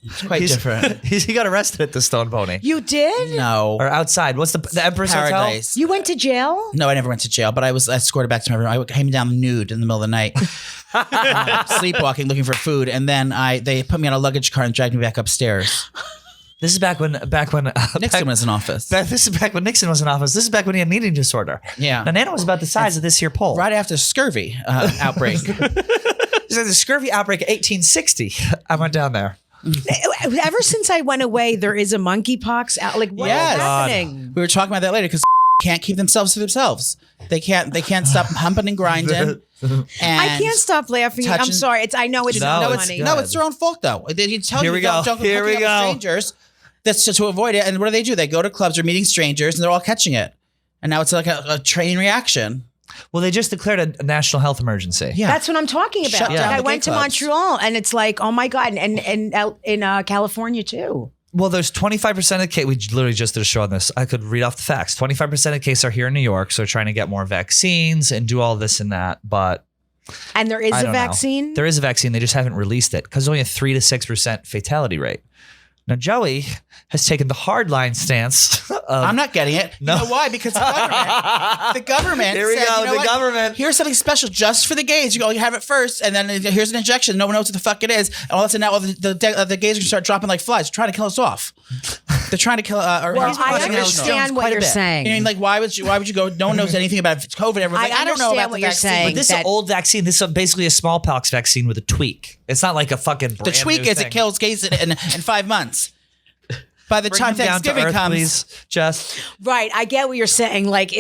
It's quite different. He got arrested at the Stone Pony. You did? No. Or outside. What's the Empress Paradise. You went to jail? No, I never went to jail, but I was escorted back to my room. I came down nude in the middle of the night, sleepwalking, looking for food, and then they put me on a luggage car and dragged me back upstairs. This is back when Nixon was in office. This is back when Nixon was in office. This is back when he had an eating disorder. Yeah. Now Nana was about the size of this here pole. Right after scurvy outbreak. So the scurvy outbreak of 1860. I went down there. Ever since I went away, there is a monkeypox out. Like, what is Yes. happening? We were talking about that later because can't keep themselves to themselves. They can't stop humping and grinding. And I can't stop laughing. I'm sorry. I know it's funny. No, it's their own fault though. They tell Here you we go. don't Here we go. strangers. That's just to avoid it. And what do? They go to clubs or meeting strangers and they're all catching it. And now it's like a train reaction. Well, they just declared a national health emergency. Yeah. That's what I'm talking about. Shut down I the went gay to clubs. Montreal and it's like, oh my God. And in California too. Well, there's 25% of cases. We literally just did a show on this. I could read off the facts. 25% of cases are here in New York. So they're trying to get more vaccines and do all this and that. But And there is I a don't know. vaccine? There is a vaccine. They just haven't released it because only a 3 to 6% fatality rate. Now, Joey has taken the hardline stance. I'm not getting it. No. You know why? Because the government Here we said, go, you know the what? government. Here's something special just for the gays. You go, you have it first, and then here's an injection. No one knows what the fuck it is. And all of a sudden now the gays are going to start dropping like flies. They're trying to kill us off. They're trying to kill Well, I understand what you're saying. I mean, like, why would you go? No one knows anything about COVID. Everyone's like, I don't know about what the you're vaccine. saying. But this is an old vaccine. This is basically a smallpox vaccine with a tweak. It's not like a fucking brand The tweak new is thing. it kills gays in 5 months. By the Bring time them down to Thanksgiving earth, comes, please, Jess. Right. I get what you're saying. Like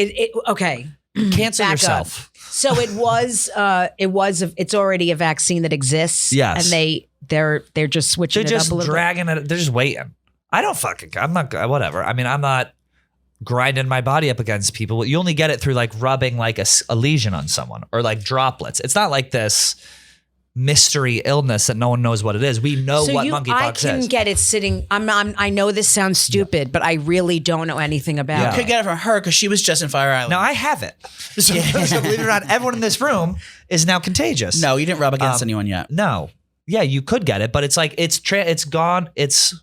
okay. Cancel Back yourself. up. So it's already a vaccine that exists. Yes. And they're just switching They're it just up a little dragging it. They're just waiting. I'm not, whatever. I mean, I'm not grinding my body up against people. You only get it through like rubbing like a lesion on someone or like droplets. It's not like this mystery illness that no one knows what it is. We know what monkeypox I can is. get it sitting. I know this sounds stupid, but I really don't know anything about you it. could get it from her because she was just in Fire Island. Now I have it. So believe it or not, everyone in this room is now contagious. No, you didn't rub against anyone yet. No. Yeah, you could get it, but it's like it's gone. It's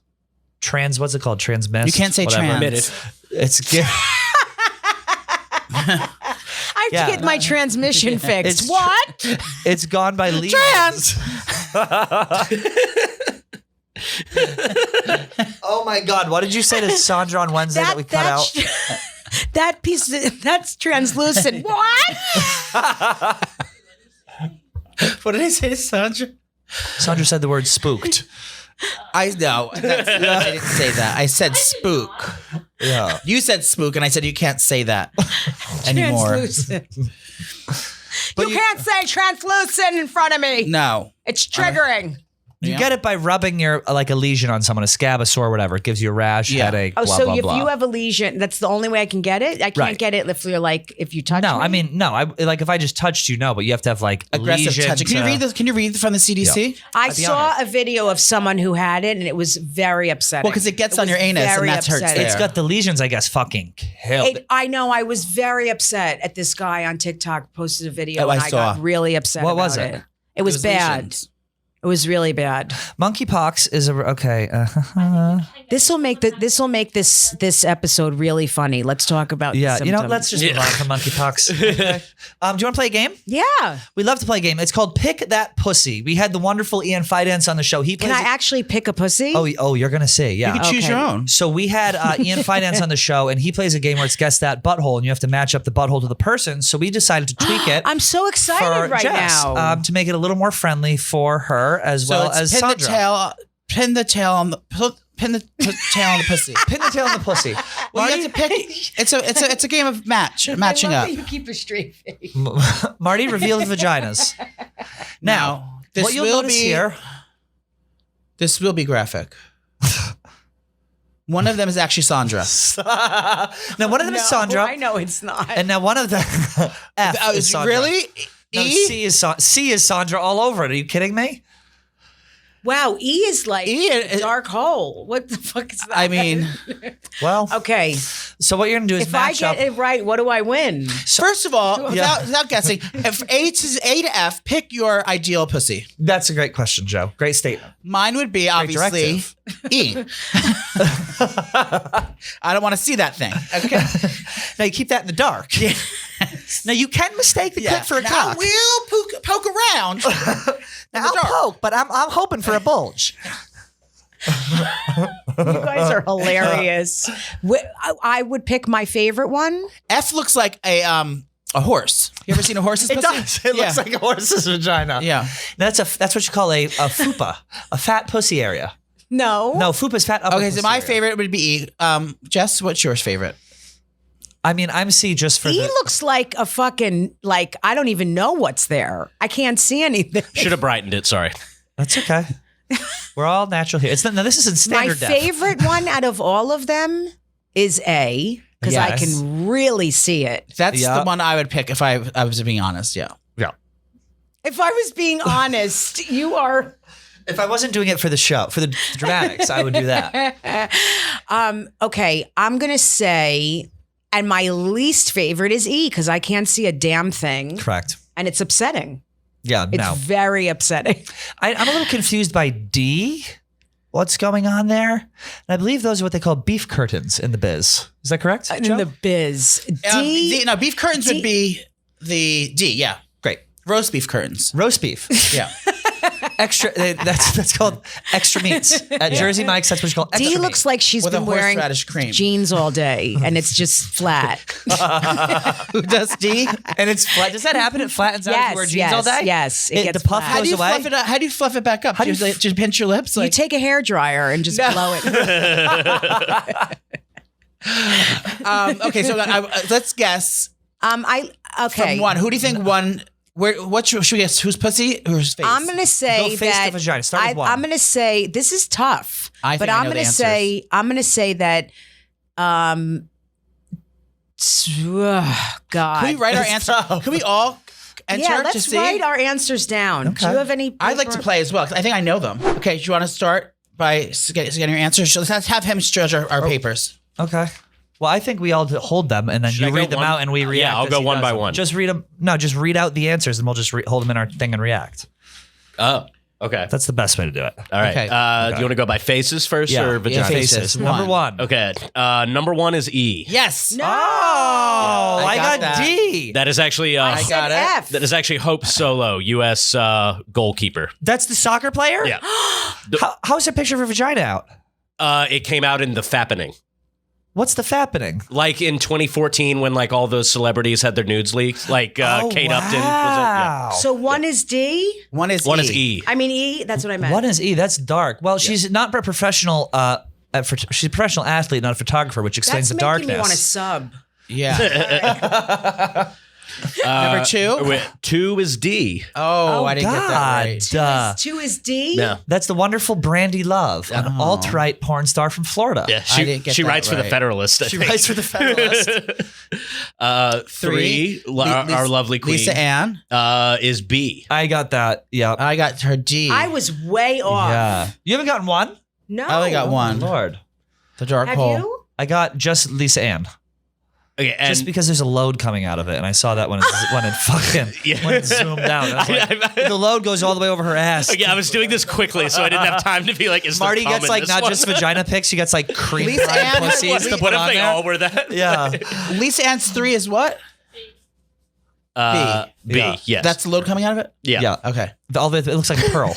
trans. What's it called? Transmissed. You can't say Whatever. trans. It's I have to get my transmission fixed. What? It's gone by leave. Trans. Oh my God! What did you say to Sandra on Wednesday that we cut out? That piece that's translucent. What? What did I say to Sandra? Sandra said the word spooked. I know. I didn't say that. I said spook. Yeah. You said spook, and I said you can't say that anymore. Translucent. You can't say translucent in front of me. No. It's triggering. You get it by rubbing your like a lesion on someone, a scab, a sore, whatever. It gives you a rash, headache. Oh, blah, so blah, if blah. you have a lesion, that's the only way I can get it. I can't Right. get it if you're like if you touch. No, me? I mean no. I like if I just touched you, no. But you have to have like Aggressive lesion touching. Can you read this? Can you read from the CDC? I be saw a video of someone who had it, and it was very upsetting. Well, because it gets on your anus, and very that hurts upsetting. there. It's got the lesions, I guess, fucking killed. I know. I was very upset at this guy on TikTok posted a video, Oh, I and I saw. got really upset. What about was it? It was was bad. lesions. It was really bad. Monkeypox is okay. This will make this episode really funny. Let's talk about Yeah, the you know, symptoms. let's just move on from monkeypox. Okay. Do you want to play a game? Yeah. We love to play a game. It's called Pick That Pussy. We had the wonderful Ian Fidance on the show. He Can plays I actually pick a pussy? Oh, you're gonna see. Yeah. You can choose Okay. your own. So we had Ian Fidance on the show, and he plays a game where it's guess that butthole, and you have to match up the butthole to the person. So we decided to tweak it. I'm so excited for right Jess, now. to make it a little more friendly for her as So well it's as pin Sandra. pin the tail on the tail on the pussy. Pin the tail on the pussy. Well, you have to pick. It's a game of matching I up. love that you keep a straight face. Marty, reveal the vaginas. Now, this what you'll will notice be here. This will be graphic. One of them is actually Sandra. Now, one of them is Sandra, I know it's not. and now one of them F is Sandra. Really? No, E? C is Sandra all over it. Are you kidding me? Wow, E is like E a dark hole. What the fuck is that? I mean, Well, okay. so what you're gonna do is If I match get up. it right, what do I win? first of all, without guessing, if A to F, pick your ideal pussy. That's a great question, Joe. Great statement. Mine would be obviously E. I don't want to see that thing. Okay. Now you keep that in the dark. Now you can mistake the clit for a now cock. we'll poke around. Now I'll poke, but I'm hoping for a bulge. You guys are hilarious. I would pick my favorite one. F looks like a horse. You ever seen a horse's pussy? It looks like a horse's vagina. Yeah. That's what you call a fupa, a fat pussy area. No. No, fupa's fat upper Okay, pussy so my area. favorite would be E. Jess, what's yours favorite? I mean, I'm C just for E looks like a fucking, like, I don't even know what's there. I can't see anything. Should have brightened it. Sorry. That's okay. We're all natural here. Now this is in standard My def. favorite one out of all of them is A, because I can really see it. That's the one I would pick if I was being honest. Yeah. If I was being honest, you are. If I wasn't doing it for the show, for the dramatics, I would do that. Okay, I'm going to say, and my least favorite is E, because I can't see a damn thing. Correct. And it's upsetting. Yeah, It's very upsetting. I'm a little confused by D. What's going on there? And I believe those are what they call beef curtains in the biz. Is that correct? In the biz. D. No, beef curtains would be the D. Yeah. Great. Roast beef curtains. Roast beef. Yeah. Extra. That's called extra meats at Jersey Mike's. That's what you call extra D meat. looks like she's With been a wearing horseradish cream. jeans all day, and it's just flat. Who does D? And it's flat. Does that happen? It flattens out if you wear jeans all day. Yes, it gets the puff flat. goes away. How do you fluff it back up? How do you just pinch your lips? You take a hairdryer and just blow it. Okay, so let's guess. Okay. From one. Who do you think won? Should we guess? Whose pussy? Whose face? I'm gonna say Go face that to vagina. Start with one. I'm gonna say this is tough, I think but I I'm know the gonna answers. say that. God. Can we write our answer? Can we all enter Yeah, to let's see? write our answers down. Okay. Do you have any? I'd like to paper? play as well because I think I know them. Okay, do you want to start by getting your answers? Let's have him judge our papers. Okay. Well, I think we all hold them, and then Should I you go read them one? out, and we react. Yeah, I'll as go he one does by them. one. Just read them. No, just read out the answers, and we'll just hold them in our thing and react. Oh, okay. That's the best way to do it. All right. Okay. Do you want to go by faces first or vagina? faces. Number one. Okay. Number one is E. Yes. No. Oh, I I got got that. D. That is actually I got it. F. that is actually Hope Solo, U.S. Goalkeeper. That's the soccer player? Yeah. How's a picture of a vagina out? It came out in The Fappening. What's the fappening? Like in 2014 when like all those celebrities had their nudes leaked. Like Kate Upton. Was it? Yeah. So one is D. One is One is E. I mean E. That's what I meant. What is E? That's dark. Well, she's not a professional. She's a professional athlete, not a photographer, which explains That's the making darkness. me want to sub. Yeah. Number two. Two is D. Oh, I didn't get that right. Duh. Two is D. Yeah. That's the wonderful Brandy Love, an alt-right porn star from Florida. Yeah, I didn't get she that writes for the right. Federalist. I She think. writes for the Federalist. Three, our lovely queen, Lisa Ann. is B. I got that. Yeah. I got her D. I was way off. Yeah. You haven't gotten one? No. I only got one. Lord. The dark Have hole. you? I got just Lisa Ann. Okay, and Just because there's a load coming out of it, and I saw that when it when it zoomed out. I was like, the load goes all the way over her ass. okay, I was doing this quickly, so I didn't have time to be like, is Marty there cum gets in like this not one? just vagina pics, he gets like cream Lisa fried Ann- pussies to What put if on they there. all were that? Yeah. Lisa Ann's 3 is what? B. Yeah. Yes. That's the load coming out of it? yeah. Yeah. Okay. It looks like a pearl.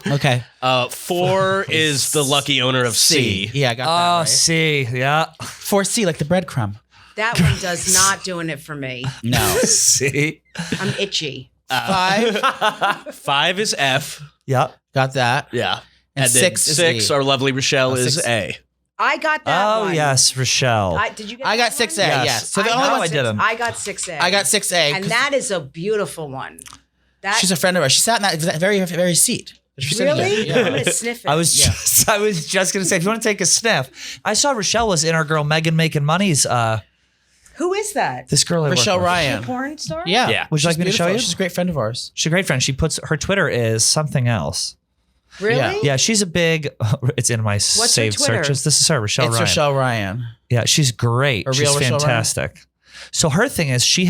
Okay. 4 is the lucky owner of C. Yeah, I got that Oh, right. see. Yeah. 4C, like the breadcrumb. That one does not doing it for me. No. See. I'm itchy. 5. 5 is F. Yeah. Got that. Yeah. And then 6 is 6, E. our lovely Rochelle, is 6. A. I got that Oh, one. yes, Rochelle. Did you get I got that 6A, one? yes. So the I only know one I didn't. I got 6A. I got 6A. And 'cause that is a beautiful one. That she's a friend of ours. She sat in that very, very seat. She's sitting there. really? Yeah. I'm gonna sniff it. I was just gonna say, if you want to take a sniff, I saw Rochelle was in our girl Megan Making Money's. Who is that? This girl I work Rochelle with. Ryan. A porn star? Yeah. Yeah. Would you like She's me to show beautiful. you? She's a great friend of ours. She's a great friend. She puts her Twitter is something else. Really? Yeah. Yeah, she's a big. It's in my her saved Twitter? searches. This is her, Rochelle It's Ryan. Rochelle Ryan. Yeah, she's great. A She's real Rochelle Ryan? fantastic. So her thing is she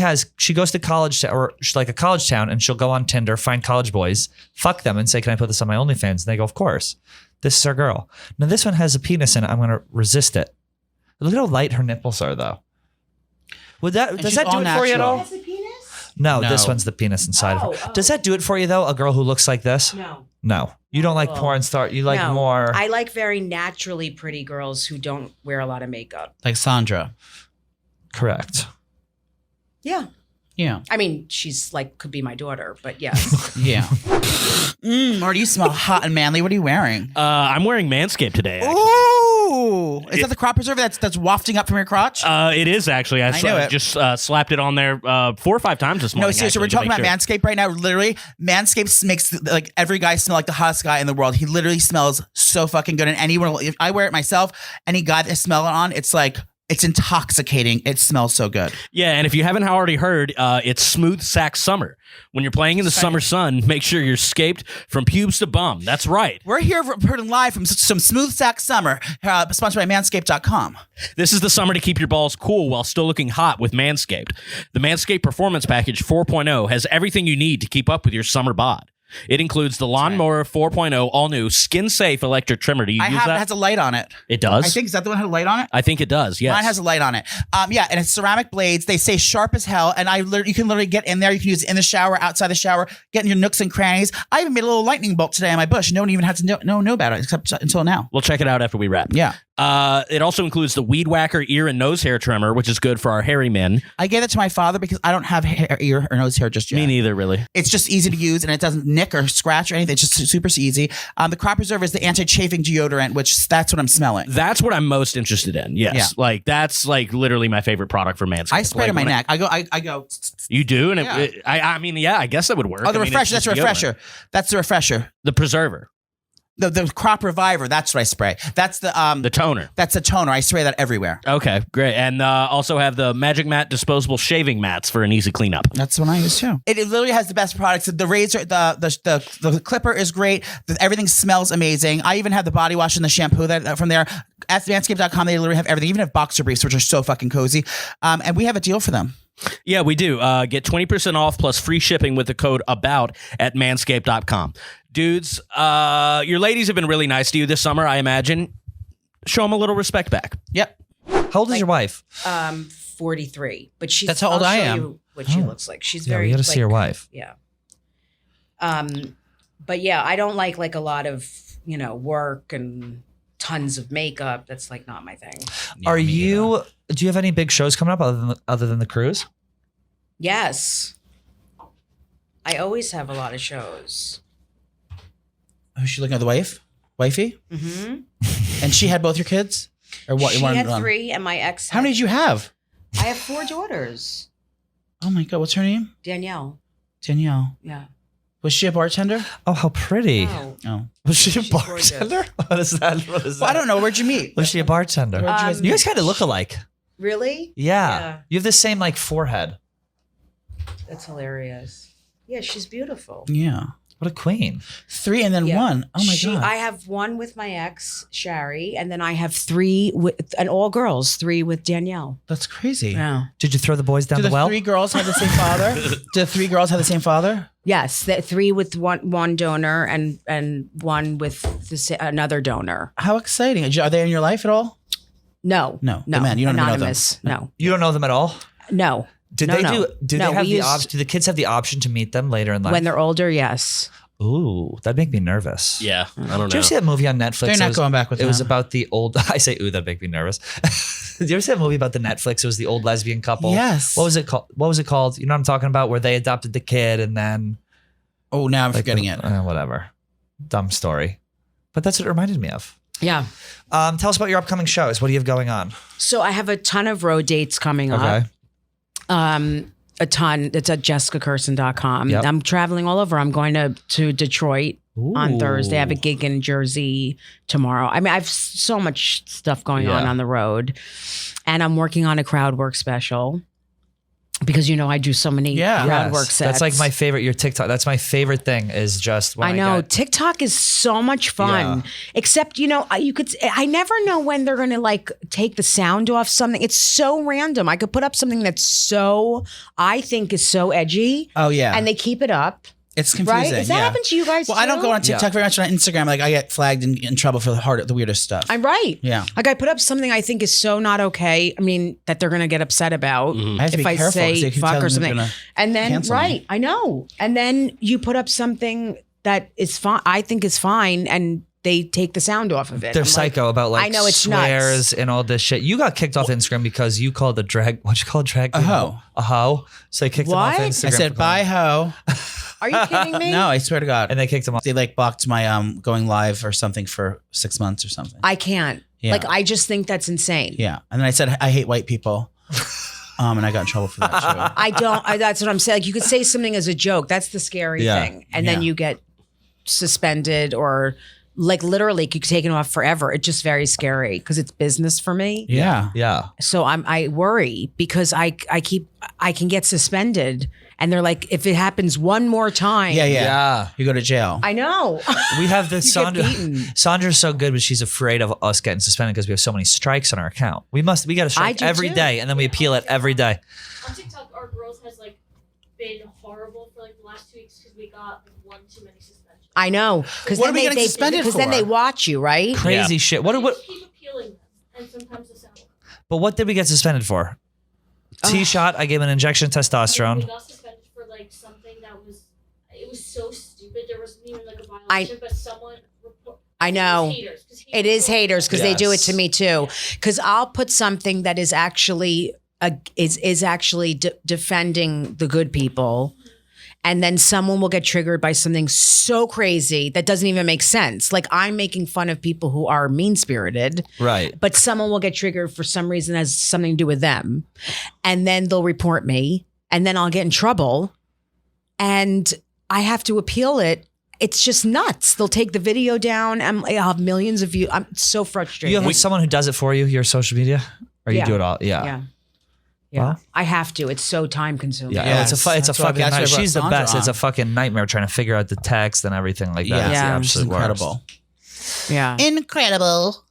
goes to college or she's like a college town and she'll go on Tinder, find college boys, fuck them and say, "Can I put this on my OnlyFans?" And they go, "Of course." This is our girl. Now this one has a penis in it. I'm going to resist it. Look at how light her nipples are though. Does she's that do all it for you at natural. all? Has a penis? No, No. this one's the penis inside of Oh, her. oh. Does that do it for you though? A girl who looks like this? No. No. You don't like Oh. porn star. You like No. more. I like very naturally pretty girls who don't wear a lot of makeup. Like Sandra. Correct. Yeah. Yeah. I mean, she's like, could be my daughter, but yes. Yeah. Marty, you smell hot and manly. What are you wearing? I'm wearing Manscaped today. Actually. Ooh. Is that the crop preserver that's wafting up from your crotch? It is actually. I knew it. just slapped it on there 4 or 5 times this morning. No, seriously, we're talking about Manscaped right now. Literally, Manscaped makes like every guy smell like the hottest guy in the world. He literally smells so fucking good. And anyone, if I wear it myself, any guy that smell it on, it's like, it's intoxicating. It smells so good. Yeah, and if you haven't already heard, it's Smooth Sack Summer. When you're playing in the summer sun, make sure you're scaped from pubes to bum. That's right. We're here reporting live from some Smooth Sack Summer, sponsored by Manscaped.com. This is the summer to keep your balls cool while still looking hot with Manscaped. The Manscaped Performance Package 4.0 has everything you need to keep up with your summer bod. It includes the Lawnmower 4.0 all-new skin-safe electric trimmer. Do you use that? It has a light on it. It does? I think, is that the one that had a light on it? I think it does, yes. Mine has a light on it. Yeah, and it's ceramic blades. They say sharp as hell, and you can literally get in there. You can use it in the shower, outside the shower, get in your nooks and crannies. I even made a little lightning bolt today on my bush. No one even had to know about it except until now. We'll check it out after we wrap. Yeah. It also includes the Weed Whacker ear and nose hair trimmer, which is good for our hairy men. I gave it to my father because I don't have ear or nose hair just yet. Me neither, really. It's just easy to use, and it doesn't nick or scratch or anything. It's just super easy. The crop preserver is the anti-chafing deodorant, which that's what I'm smelling. That's what I'm most interested in. Yes. Yeah. Like that's like literally my favorite product for Manscaped. I spray it on my neck. I go. You do? And Yeah. I mean, yeah, I guess that would work. Oh, the refresher. It's That's the just refresher. That's the refresher. The preserver. The crop reviver. That's what I spray. That's the toner. That's the toner. I spray that everywhere. Okay, great. And also have the Magic Mat disposable shaving mats for an easy cleanup. That's what I use too. It literally has the best products. The razor, the clipper is great. Everything smells amazing. I even have the body wash and the shampoo that from there. At Manscaped.com, they literally have everything. Even have boxer briefs, which are so fucking cozy. And we have a deal for them. Yeah, we do. Get 20% off plus free shipping with the code ABOUT at manscaped.com. Dudes, your ladies have been really nice to you this summer, I imagine. Show them a little respect back. Yep. How old is your wife? 43, but she's. That's how old I'll I show am. you what she looks like. She's Yeah, very. we got to see your wife. Yeah. But yeah, I don't like a lot of work and tons of makeup. That's like not my thing. Do you have any big shows coming up other than the cruise? Yes. I always have a lot of shows. Who's she looking at? The wifey? Mm-hmm. And she had both your kids? Or what? She had 3 and my ex How many did you have? I have 4 daughters. Oh my God. What's her name? Danielle. Danielle. Yeah. Was she a bartender? Oh, how pretty. No. Oh. Was she a She's bartender? What is that? Well, I don't know. Where'd you meet? Was she a bartender? You guys kind of look alike. Really? Yeah. You have the same like forehead. That's hilarious. Yeah, she's beautiful. Yeah. What a queen. 3 and then 1. Oh my God. I have 1 with my ex, Shari, and then I have 3 and all girls, 3 with Danielle. That's crazy. Yeah. Did you throw the boys down Do the the well? 3 girls have the same father? Do the 3 girls have the same father? Yes, 3 with one donor and 1 with another donor. How exciting. Are they in your life at all? No. The men. You don't even know them. Anonymous. No. You don't know them at all? No. Do No, they no. do No, they have we do the kids have the option to meet them later in life? When they're older, yes. Ooh, that'd make me nervous. Yeah, I don't Did you ever see know. that movie on Netflix? They're not going back with It was them. about the old. I say, ooh, that'd make me nervous. Did you ever see that movie about the Netflix? It was the old lesbian couple. Yes. What was it called? What was it called? You know what I'm talking about? Where they adopted the kid and then Oh, now I'm forgetting it. Whatever. Dumb story. But that's what it reminded me of. Yeah. Tell us about your upcoming shows. What do you have going on? So I have a ton of road dates coming up. A ton. It's at jessicakirson.com. Yep. I'm traveling all over. I'm going to Detroit on Ooh. Thursday. I have a gig in Jersey tomorrow. I mean, I have so much stuff going on the road. And I'm working on a crowd work special because, I do so many crowd work sets. That's like my favorite. Your TikTok. That's my favorite thing is just when I know TikTok is so much fun, except, I never know when they're going to like take the sound off something. It's so random. I could put up something that's I think is so edgy. Oh, yeah. And they keep it up. It's confusing. Right? Does that happen to you guys Well, I don't too? go on TikTok very much. On Instagram, like I get flagged and in trouble for the weirdest stuff. I'm right. Yeah. Like I put up something I think is so not okay. I mean, that they're going to get upset about I have to if be I careful, 'cause they say keep fuck telling or me they're something. gonna And then, cancel me. right, I know. And then you put up something that is fine. I think is fine. And they take the sound off of it. They're I'm psycho about like I know it's swears nuts. and all this shit. You got kicked off Instagram because you called the drag. What'd you call a drag? A hoe. A hoe. So they kicked him off What? Instagram. I said, for bye, ho. Are you kidding me? No, I swear to God. and they kicked him off. They like blocked my going live or something for 6 months or something. I can't. Yeah. Like, I just think that's insane. Yeah. And then I said, I hate white people. And I got in trouble for that too. That's what I'm saying. Like, you could say something as a joke. That's the scary thing. And then you get suspended or like literally you taken off forever. It's just very scary because it's business for me. Yeah. Yeah. So I worry because I can get suspended. And they're like, if it happens one more time. Yeah. You go to jail. I know. We have this You get Sandra. beaten. Sandra's so good, but she's afraid of us getting suspended because we have so many strikes on our account. We got a strike do every too. day, and then we appeal it every day. On TikTok, our growth has like been horrible for like the last 2 weeks because we got like, one too many suspensions. I know. Because What are we getting suspended Because then for? they watch you, right? Crazy shit. What? We just keep appealing them, and sometimes the sound. But what did we get suspended for? T-shot. I gave an injection of We testosterone. got suspended for like something that was so stupid. There wasn't even like a violation, but someone. I know. It is haters because they do it to Yes. me too. Because I'll put something that is actually defending the good people, and then someone will get triggered by something so crazy that doesn't even make sense. Like, I'm making fun of people who are mean spirited, Right. but someone will get triggered for some reason that has something to do with them, and then they'll report me, and then I'll get in trouble, and I have to appeal it. It's just nuts. They'll take the video down. I'll have millions of views. I'm so frustrated. You have someone who does it for you, your social media, or you Yeah. do it all? Yeah. Yeah. Wow. I have to. It's so time consuming. Yeah, Yes. it's a That's why- fucking that's why I night. brought She's the Sandra best. It's on. a fucking nightmare trying to figure out the text and everything like that. Yeah. It's the Yeah. It's absolute worst. incredible. Yeah. Incredible.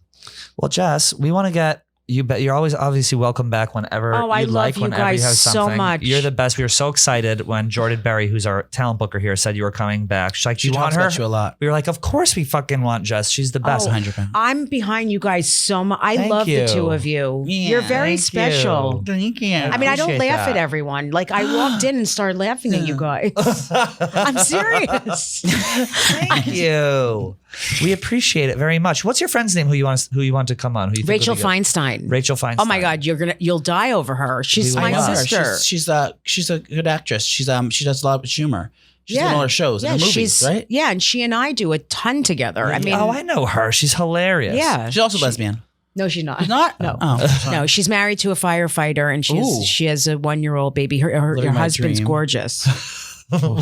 Well, Jess, we want to get you. You're always obviously welcome back whenever Oh, I you'd love like. you Whenever guys you have so something, much. You're the best. We were so excited when Jordan Berry, who's our talent booker here, said you were coming back. She's like, "Do She you want talks her?" about you a lot. We were like, "Of course we fucking want Jess. She's the best." Oh, 100%. I'm behind you guys so much. I Thank love you. the two of you. Yeah, You're very thank special. Thank you. I mean, I don't appreciate laugh that. at everyone. Like, I walked in and started laughing at you guys. I'm serious. Thank you. We appreciate it very much. What's your friend's name? Who you want to come on? Who you think Rachel would be good? Feinstein. Rachel Feinstein. Oh my God, you'll die over her. She's We my love her. sister. She's a good actress. She does a lot of humor. She's in all her shows and her movies, she's right? Yeah, and she and I do a ton together. I mean, Oh, I know her. She's hilarious. yeah. She's also lesbian. No, she's not. She's not? No. Oh, sorry. No, she's married to a firefighter, and Ooh. she has a 1-year-old baby. Her Living my husband's dream. gorgeous.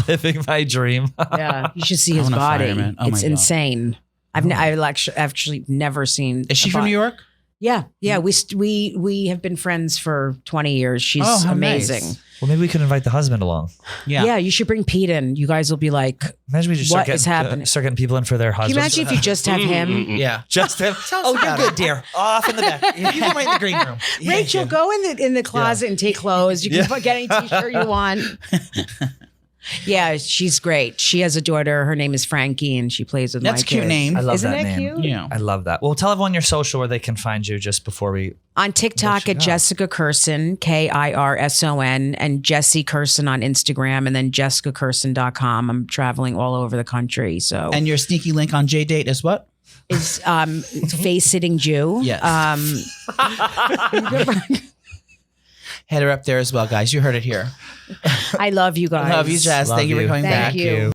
Living my dream. Yeah, you should see his I'm a body. fireman. Oh my It's God. insane. I've actually never seen. Is she a from New York? Yeah. We have been friends for 20 years. She's Oh, how amazing. nice. Well, maybe we could invite the husband along. Yeah. You should bring Pete in. You guys will be like, Imagine we just What start is getting, happening? start getting people in for their can husbands. you imagine if you just have him? Yeah. Just him. Oh, you're good, dear. Off in the back. You can right in the green room. Rachel, go in the closet and take clothes. You can get any t-shirt you want. Yeah, she's great. She has a daughter. Her name is Frankie, and she plays with That's my a cute kids. name. I love Isn't that that name. cute? Yeah. I love that. Well, tell everyone your social where they can find you just before we. On TikTok at Jessica Kirson, Kirson, and Jessie Kirson on Instagram, and then jessicakirson.com. I'm traveling all over the country. So And your sneaky link on JDate is what? is face sitting Jew. Yes. Head her up there as well, guys. You heard it here. I love you guys. Love you, Jess. Love Thank you for you. coming Thank back. you.